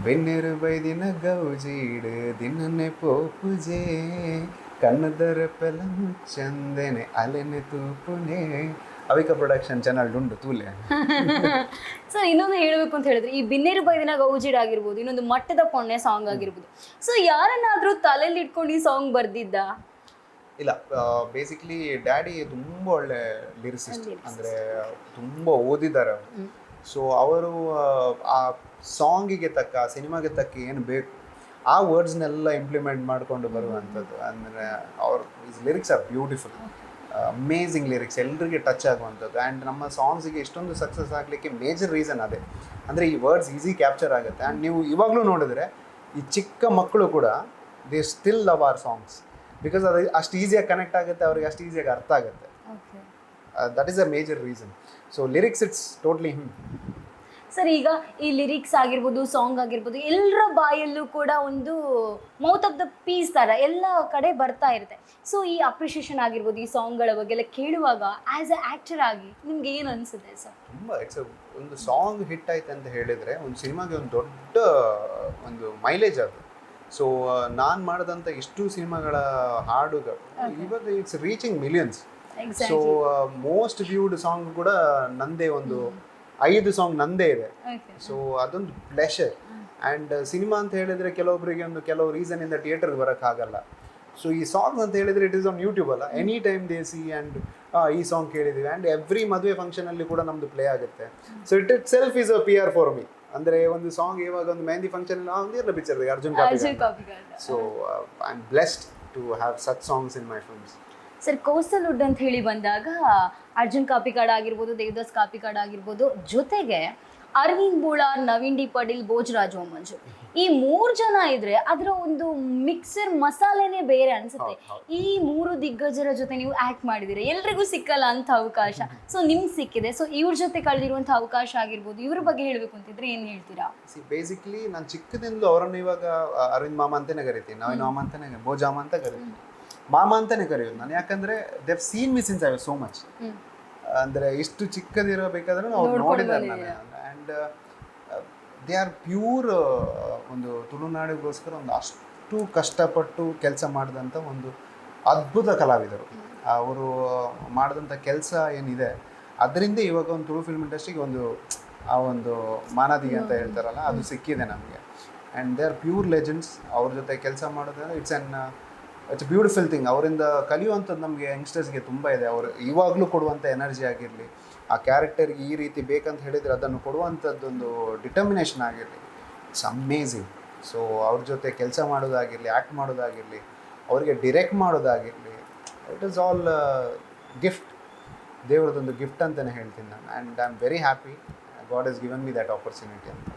ಬೆನ್ನೇರು ಬೈದಿನ ಗೌಜೀಡು ದಿನನೆ ಪೋಪುಜೆ ಕಣ್ಣದರ ಪೆಲ ಮುಚ್ಚಂದೆನೆ ಅಲೆನೆ ತೂಪುನೆ. ಅವಿಕ ಪ್ರೊಡಕ್ಷನ್ ಚಾನಲ್ ಉಂಟು ತೂಲೆ. ಸೊ ಇನ್ನೊಂದು ಹೇಳಬೇಕು ಅಂತ ಹೇಳಿದ್ರೆ, ಈ ಬಿನ್ನೇರು ಬೈದಿನ ಗೌಜಿಡ್ ಆಗಿರ್ಬೋದು, ಇನ್ನೊಂದು ಮಟ್ಟದ ಪೊಣ್ಣೆ ಸಾಂಗ್ ಆಗಿರ್ಬೋದು, ಸೊ ಯಾರನ್ನಾದ್ರೂ ತಲೆಯಲ್ಲಿ ಇಟ್ಕೊಂಡು ಈ ಸಾಂಗ್ ಬರ್ದಿದ್ದ? ಇಲ್ಲ, ಬೇಸಿಕ್ಲಿ ಡ್ಯಾಡಿ ತುಂಬ ಒಳ್ಳೆ ಲಿರಿಸಿಸ್ಟ್, ಅಂದರೆ ತುಂಬ ಓದಿದ್ದಾರೆ ಅವರು. ಸೊ ಅವರು ಆ ಸಾಂಗಿಗೆ ತಕ್ಕ, ಆ ಸಿನಿಮಾಗೆ ತಕ್ಕ ಏನು ಬೇಕು ಆ ವರ್ಡ್ಸ್ನೆಲ್ಲ ಇಂಪ್ಲಿಮೆಂಟ್ ಮಾಡಿಕೊಂಡು ಬರುವಂಥದ್ದು. ಅಂದರೆ ಅವ್ರ lyrics are beautiful, amazing lyrics, ಎಲ್ರಿಗೆ ಟಚ್ ಆಗುವಂಥದ್ದು. ಆ್ಯಂಡ್ ನಮ್ಮ ಸಾಂಗ್ಸಿಗೆ ಇಷ್ಟೊಂದು ಸಕ್ಸಸ್ ಆಗಲಿಕ್ಕೆ ಮೇಜರ್ ರೀಸನ್ ಅದೇ. ಅಂದರೆ ಈ ವರ್ಡ್ಸ್ ಈಸಿ ಕ್ಯಾಪ್ಚರ್ ಆಗುತ್ತೆ. ಆ್ಯಂಡ್ ನೀವು ಇವಾಗಲೂ ನೋಡಿದ್ರೆ ಈ ಚಿಕ್ಕ ಮಕ್ಕಳು ಕೂಡ they still love our songs, because ಅದು ಅಷ್ಟು ಈಸಿಯಾಗಿ ಕನೆಕ್ಟ್ ಆಗುತ್ತೆ, ಅವ್ರಿಗೆ ಅಷ್ಟು ಈಸಿಯಾಗಿ ಅರ್ಥ ಆಗುತ್ತೆ. That is a major reason. So lyrics it's totally him. Sir, ಈಗ ಈ ಲಿರಿಕ್ಸ್ ಆಗಿರ್ಬೋದು, ಸಾಂಗ್ ಆಗಿರ್ಬೋದು, ಎಲ್ಲರ ಬಾಯಲ್ಲೂ ಕೂಡ ಒಂದು ಮೌತ್ ಆಫ್ ದ ಪೀಸ್ ಥರ ಎಲ್ಲ ಕಡೆ ಬರ್ತಾ ಇರುತ್ತೆ. ಸೊ ಈ ಅಪ್ರಿಷಿಯೇಷನ್ ಆಗಿರ್ಬೋದು, ಈ ಸಾಂಗ್ಗಳ ಬಗ್ಗೆ ಎಲ್ಲ ಕೇಳುವಾಗ ಆ್ಯಸ್ ಎ ಆ್ಯಕ್ಟರ್ ಆಗಿ ನಿಮ್ಗೆ ಏನು ಅನಿಸುತ್ತೆ ಸರ್? ತುಂಬ ಒಂದು ಸಾಂಗ್ ಹಿಟ್ ಆಯ್ತು ಅಂತ ಹೇಳಿದರೆ ಒಂದು ಸಿನಿಮಾಗೆ ಒಂದು ದೊಡ್ಡ ಒಂದು ಮೈಲೇಜ್ ಅದು. ಸೊ ನಾನು ಮಾಡಿದಂಥ ಇಷ್ಟು ಸಿನಿಮಾಗಳ ಹಾಡುಗಳು ಇವತ್ತು it's reaching millions. So most viewed song ಕೂಡ ನಂದೇ, ಒಂದು 5 ಸಾಂಗ್ ನಂದೇ ಇದೆ. ಸೊ ಅದೊಂದು ಪ್ಲೆಷರ್. ಆ್ಯಂಡ್ ಸಿನಿಮಾ ಅಂತ ಹೇಳಿದರೆ ಕೆಲವೊಬ್ಬರಿಗೆ ಕೆಲವು ರೀಸನಿಂದ ಥಿಯೇಟರ್ಗೆ ಬರೋಕ್ಕಾಗಲ್ಲ. ಸೊ ಈ ಸಾಂಗ್ ಅಂತ ಹೇಳಿದರೆ ಇಟ್ ಈಸ್ ಆನ್ ಯೂಟ್ಯೂಬ್ ಅಲ್ಲ, any time they see. And ಈ ಸಾಂಗ್ ಕೇಳಿದ್ದೀವಿ. ಆ್ಯಂಡ್ ಎವ್ರಿ ಮದುವೆ ಫಂಕ್ಷನಲ್ಲಿ ಕೂಡ ನಮ್ಮದು ಪ್ಲೇ ಆಗುತ್ತೆ. So itself is a PR for me. ಅಂದರೆ ಒಂದು ಸಾಂಗ್ ಇವಾಗ ಒಂದು ಮೆಹಂದಿ ಫಂಕ್ಷನ್ ಒಂದಿರಲ್ಲ picture Arjun Kapikad. So I am blessed to have such songs in my films. Sir, Coastalwood ಅಂತ ಹೇಳಿ ಬಂದಾಗ ಅರ್ಜುನ್ ಕಾಪಿಕಾಡ್ ಆಗಿರ್ಬೋದು, ದೇವದಾಸ್ ಕಾಪಿಕಾಡ್ ಆಗಿರ್ಬೋದು, ಜೊತೆಗೆ ಅರವಿಂದ್ ಬೂಳಾರ್, ನವೀನ್ ಡಿ ಪಾಟೀಲ್, ಭೋಜರಾಜು ಮಂಜು, ಈ 3 ಜನ ಇದ್ರೆ ಅದರ ಒಂದು ಮಿಕ್ಸರ್ ಮಸಾಲೆನೇ ಬೇರೆ ಅನ್ಸುತ್ತೆ. ಈ 3 ದಿಗ್ಗಜರ ಜೊತೆ ನೀವು ಆಕ್ಟ್ ಮಾಡಿದಿರಿ, ಎಲ್ರಿಗೂ ಸಿಕ್ಕಲ್ಲ ಅಂತ ಅವಕಾಶ. ಸೊ ನಿಮ್ಗೆ ಸಿಕ್ಕಿದೆ. ಸೊ ಇವ್ರ ಜೊತೆ ಕಳೆದಿರುವಂಥ ಅವಕಾಶ ಆಗಿರ್ಬೋದು, ಇವ್ರ ಬಗ್ಗೆ ಹೇಳಬೇಕು ಅಂತಿದ್ರೆ ಏನು ಹೇಳ್ತೀರಾ? ಬೇಸಿಕ್ಲಿ ನಾನು ಚಿಕ್ಕದಿಂದಲೂ ಅವರನ್ನು ಇವಾಗ ಅರವಿಂದ್ ಮಾಮ ಅಂತಾನೆ ಕರಿತೀನಿ, ನವೀನ್ ಮಾಮ ಅಂತಾನೆ, ಭೋಜಾಮ ಅಂತ ಕರಿತೀನಿ. ಮಾಮ ಅಂತಲೇ ಕರೆಯೋದು ನಾನು. ಯಾಕಂದರೆ they've seen me since I was so much. ಅಂದರೆ ಇಷ್ಟು ಚಿಕ್ಕದಿರಬೇಕಾದ್ರೂ ಅವ್ರು ನೋಡಿದ್ದಾರೆ ನಾನು. ಆ್ಯಂಡ್ ದೇ ಆರ್ ಪ್ಯೂರ್ ಒಂದು ತುಳುನಾಡಿಗೋಸ್ಕರ ಒಂದು ಅಷ್ಟು ಕಷ್ಟಪಟ್ಟು ಕೆಲಸ ಮಾಡಿದಂಥ ಒಂದು ಅದ್ಭುತ ಕಲಾವಿದರು. ಅವರು ಮಾಡಿದಂಥ ಕೆಲಸ ಏನಿದೆ ಅದರಿಂದ ಇವಾಗ ಒಂದು ತುಳು ಫಿಲ್ಮ್ ಇಂಡಸ್ಟ್ರಿಗೆ ಒಂದು ಆ ಒಂದು ಮಾನದಿ ಅಂತ ಹೇಳ್ತಾರಲ್ಲ ಅದು ಸಿಕ್ಕಿದೆ ನಮಗೆ. And they are pure legends. ಅವ್ರ ಜೊತೆ ಕೆಲಸ ಮಾಡೋದಂದ್ರೆ ಇಟ್ಸ್ ಬ್ಯೂಟಿಫುಲ್ ಥಿಂಗ್. ಅವರಿಂದ ಕಲಿಯುವಂಥದ್ದು ನಮಗೆ ಯಂಗ್ಸ್ಟರ್ಸ್ಗೆ ತುಂಬ ಇದೆ. ಅವರು ಇವಾಗಲೂ ಕೊಡುವಂಥ ಎನರ್ಜಿ ಆಗಿರಲಿ, ಆ ಕ್ಯಾರೆಕ್ಟರ್ಗೆ ಈ ರೀತಿ ಬೇಕಂತ ಹೇಳಿದರೆ ಅದನ್ನು ಕೊಡುವಂಥದ್ದೊಂದು ಡಿಟರ್ಮಿನೇಷನ್ ಆಗಿರಲಿ, ಇಟ್ಸ್ ಅಮೇಝಿಂಗ್. ಸೊ ಅವ್ರ ಜೊತೆ ಕೆಲಸ ಮಾಡೋದಾಗಿರಲಿ, ಆ್ಯಕ್ಟ್ ಮಾಡೋದಾಗಿರಲಿ, ಅವರಿಗೆ ಡಿರೆಕ್ಟ್ ಮಾಡೋದಾಗಿರಲಿ, ಇಟ್ ಈಸ್ ಆಲ್ ಗಿಫ್ಟ್. ದೇವರದೊಂದು ಗಿಫ್ಟ್ ಅಂತಲೇ ಹೇಳ್ತೀನಿ ನಾನು. And I am very happy God has given me that opportunity ಅಂತ.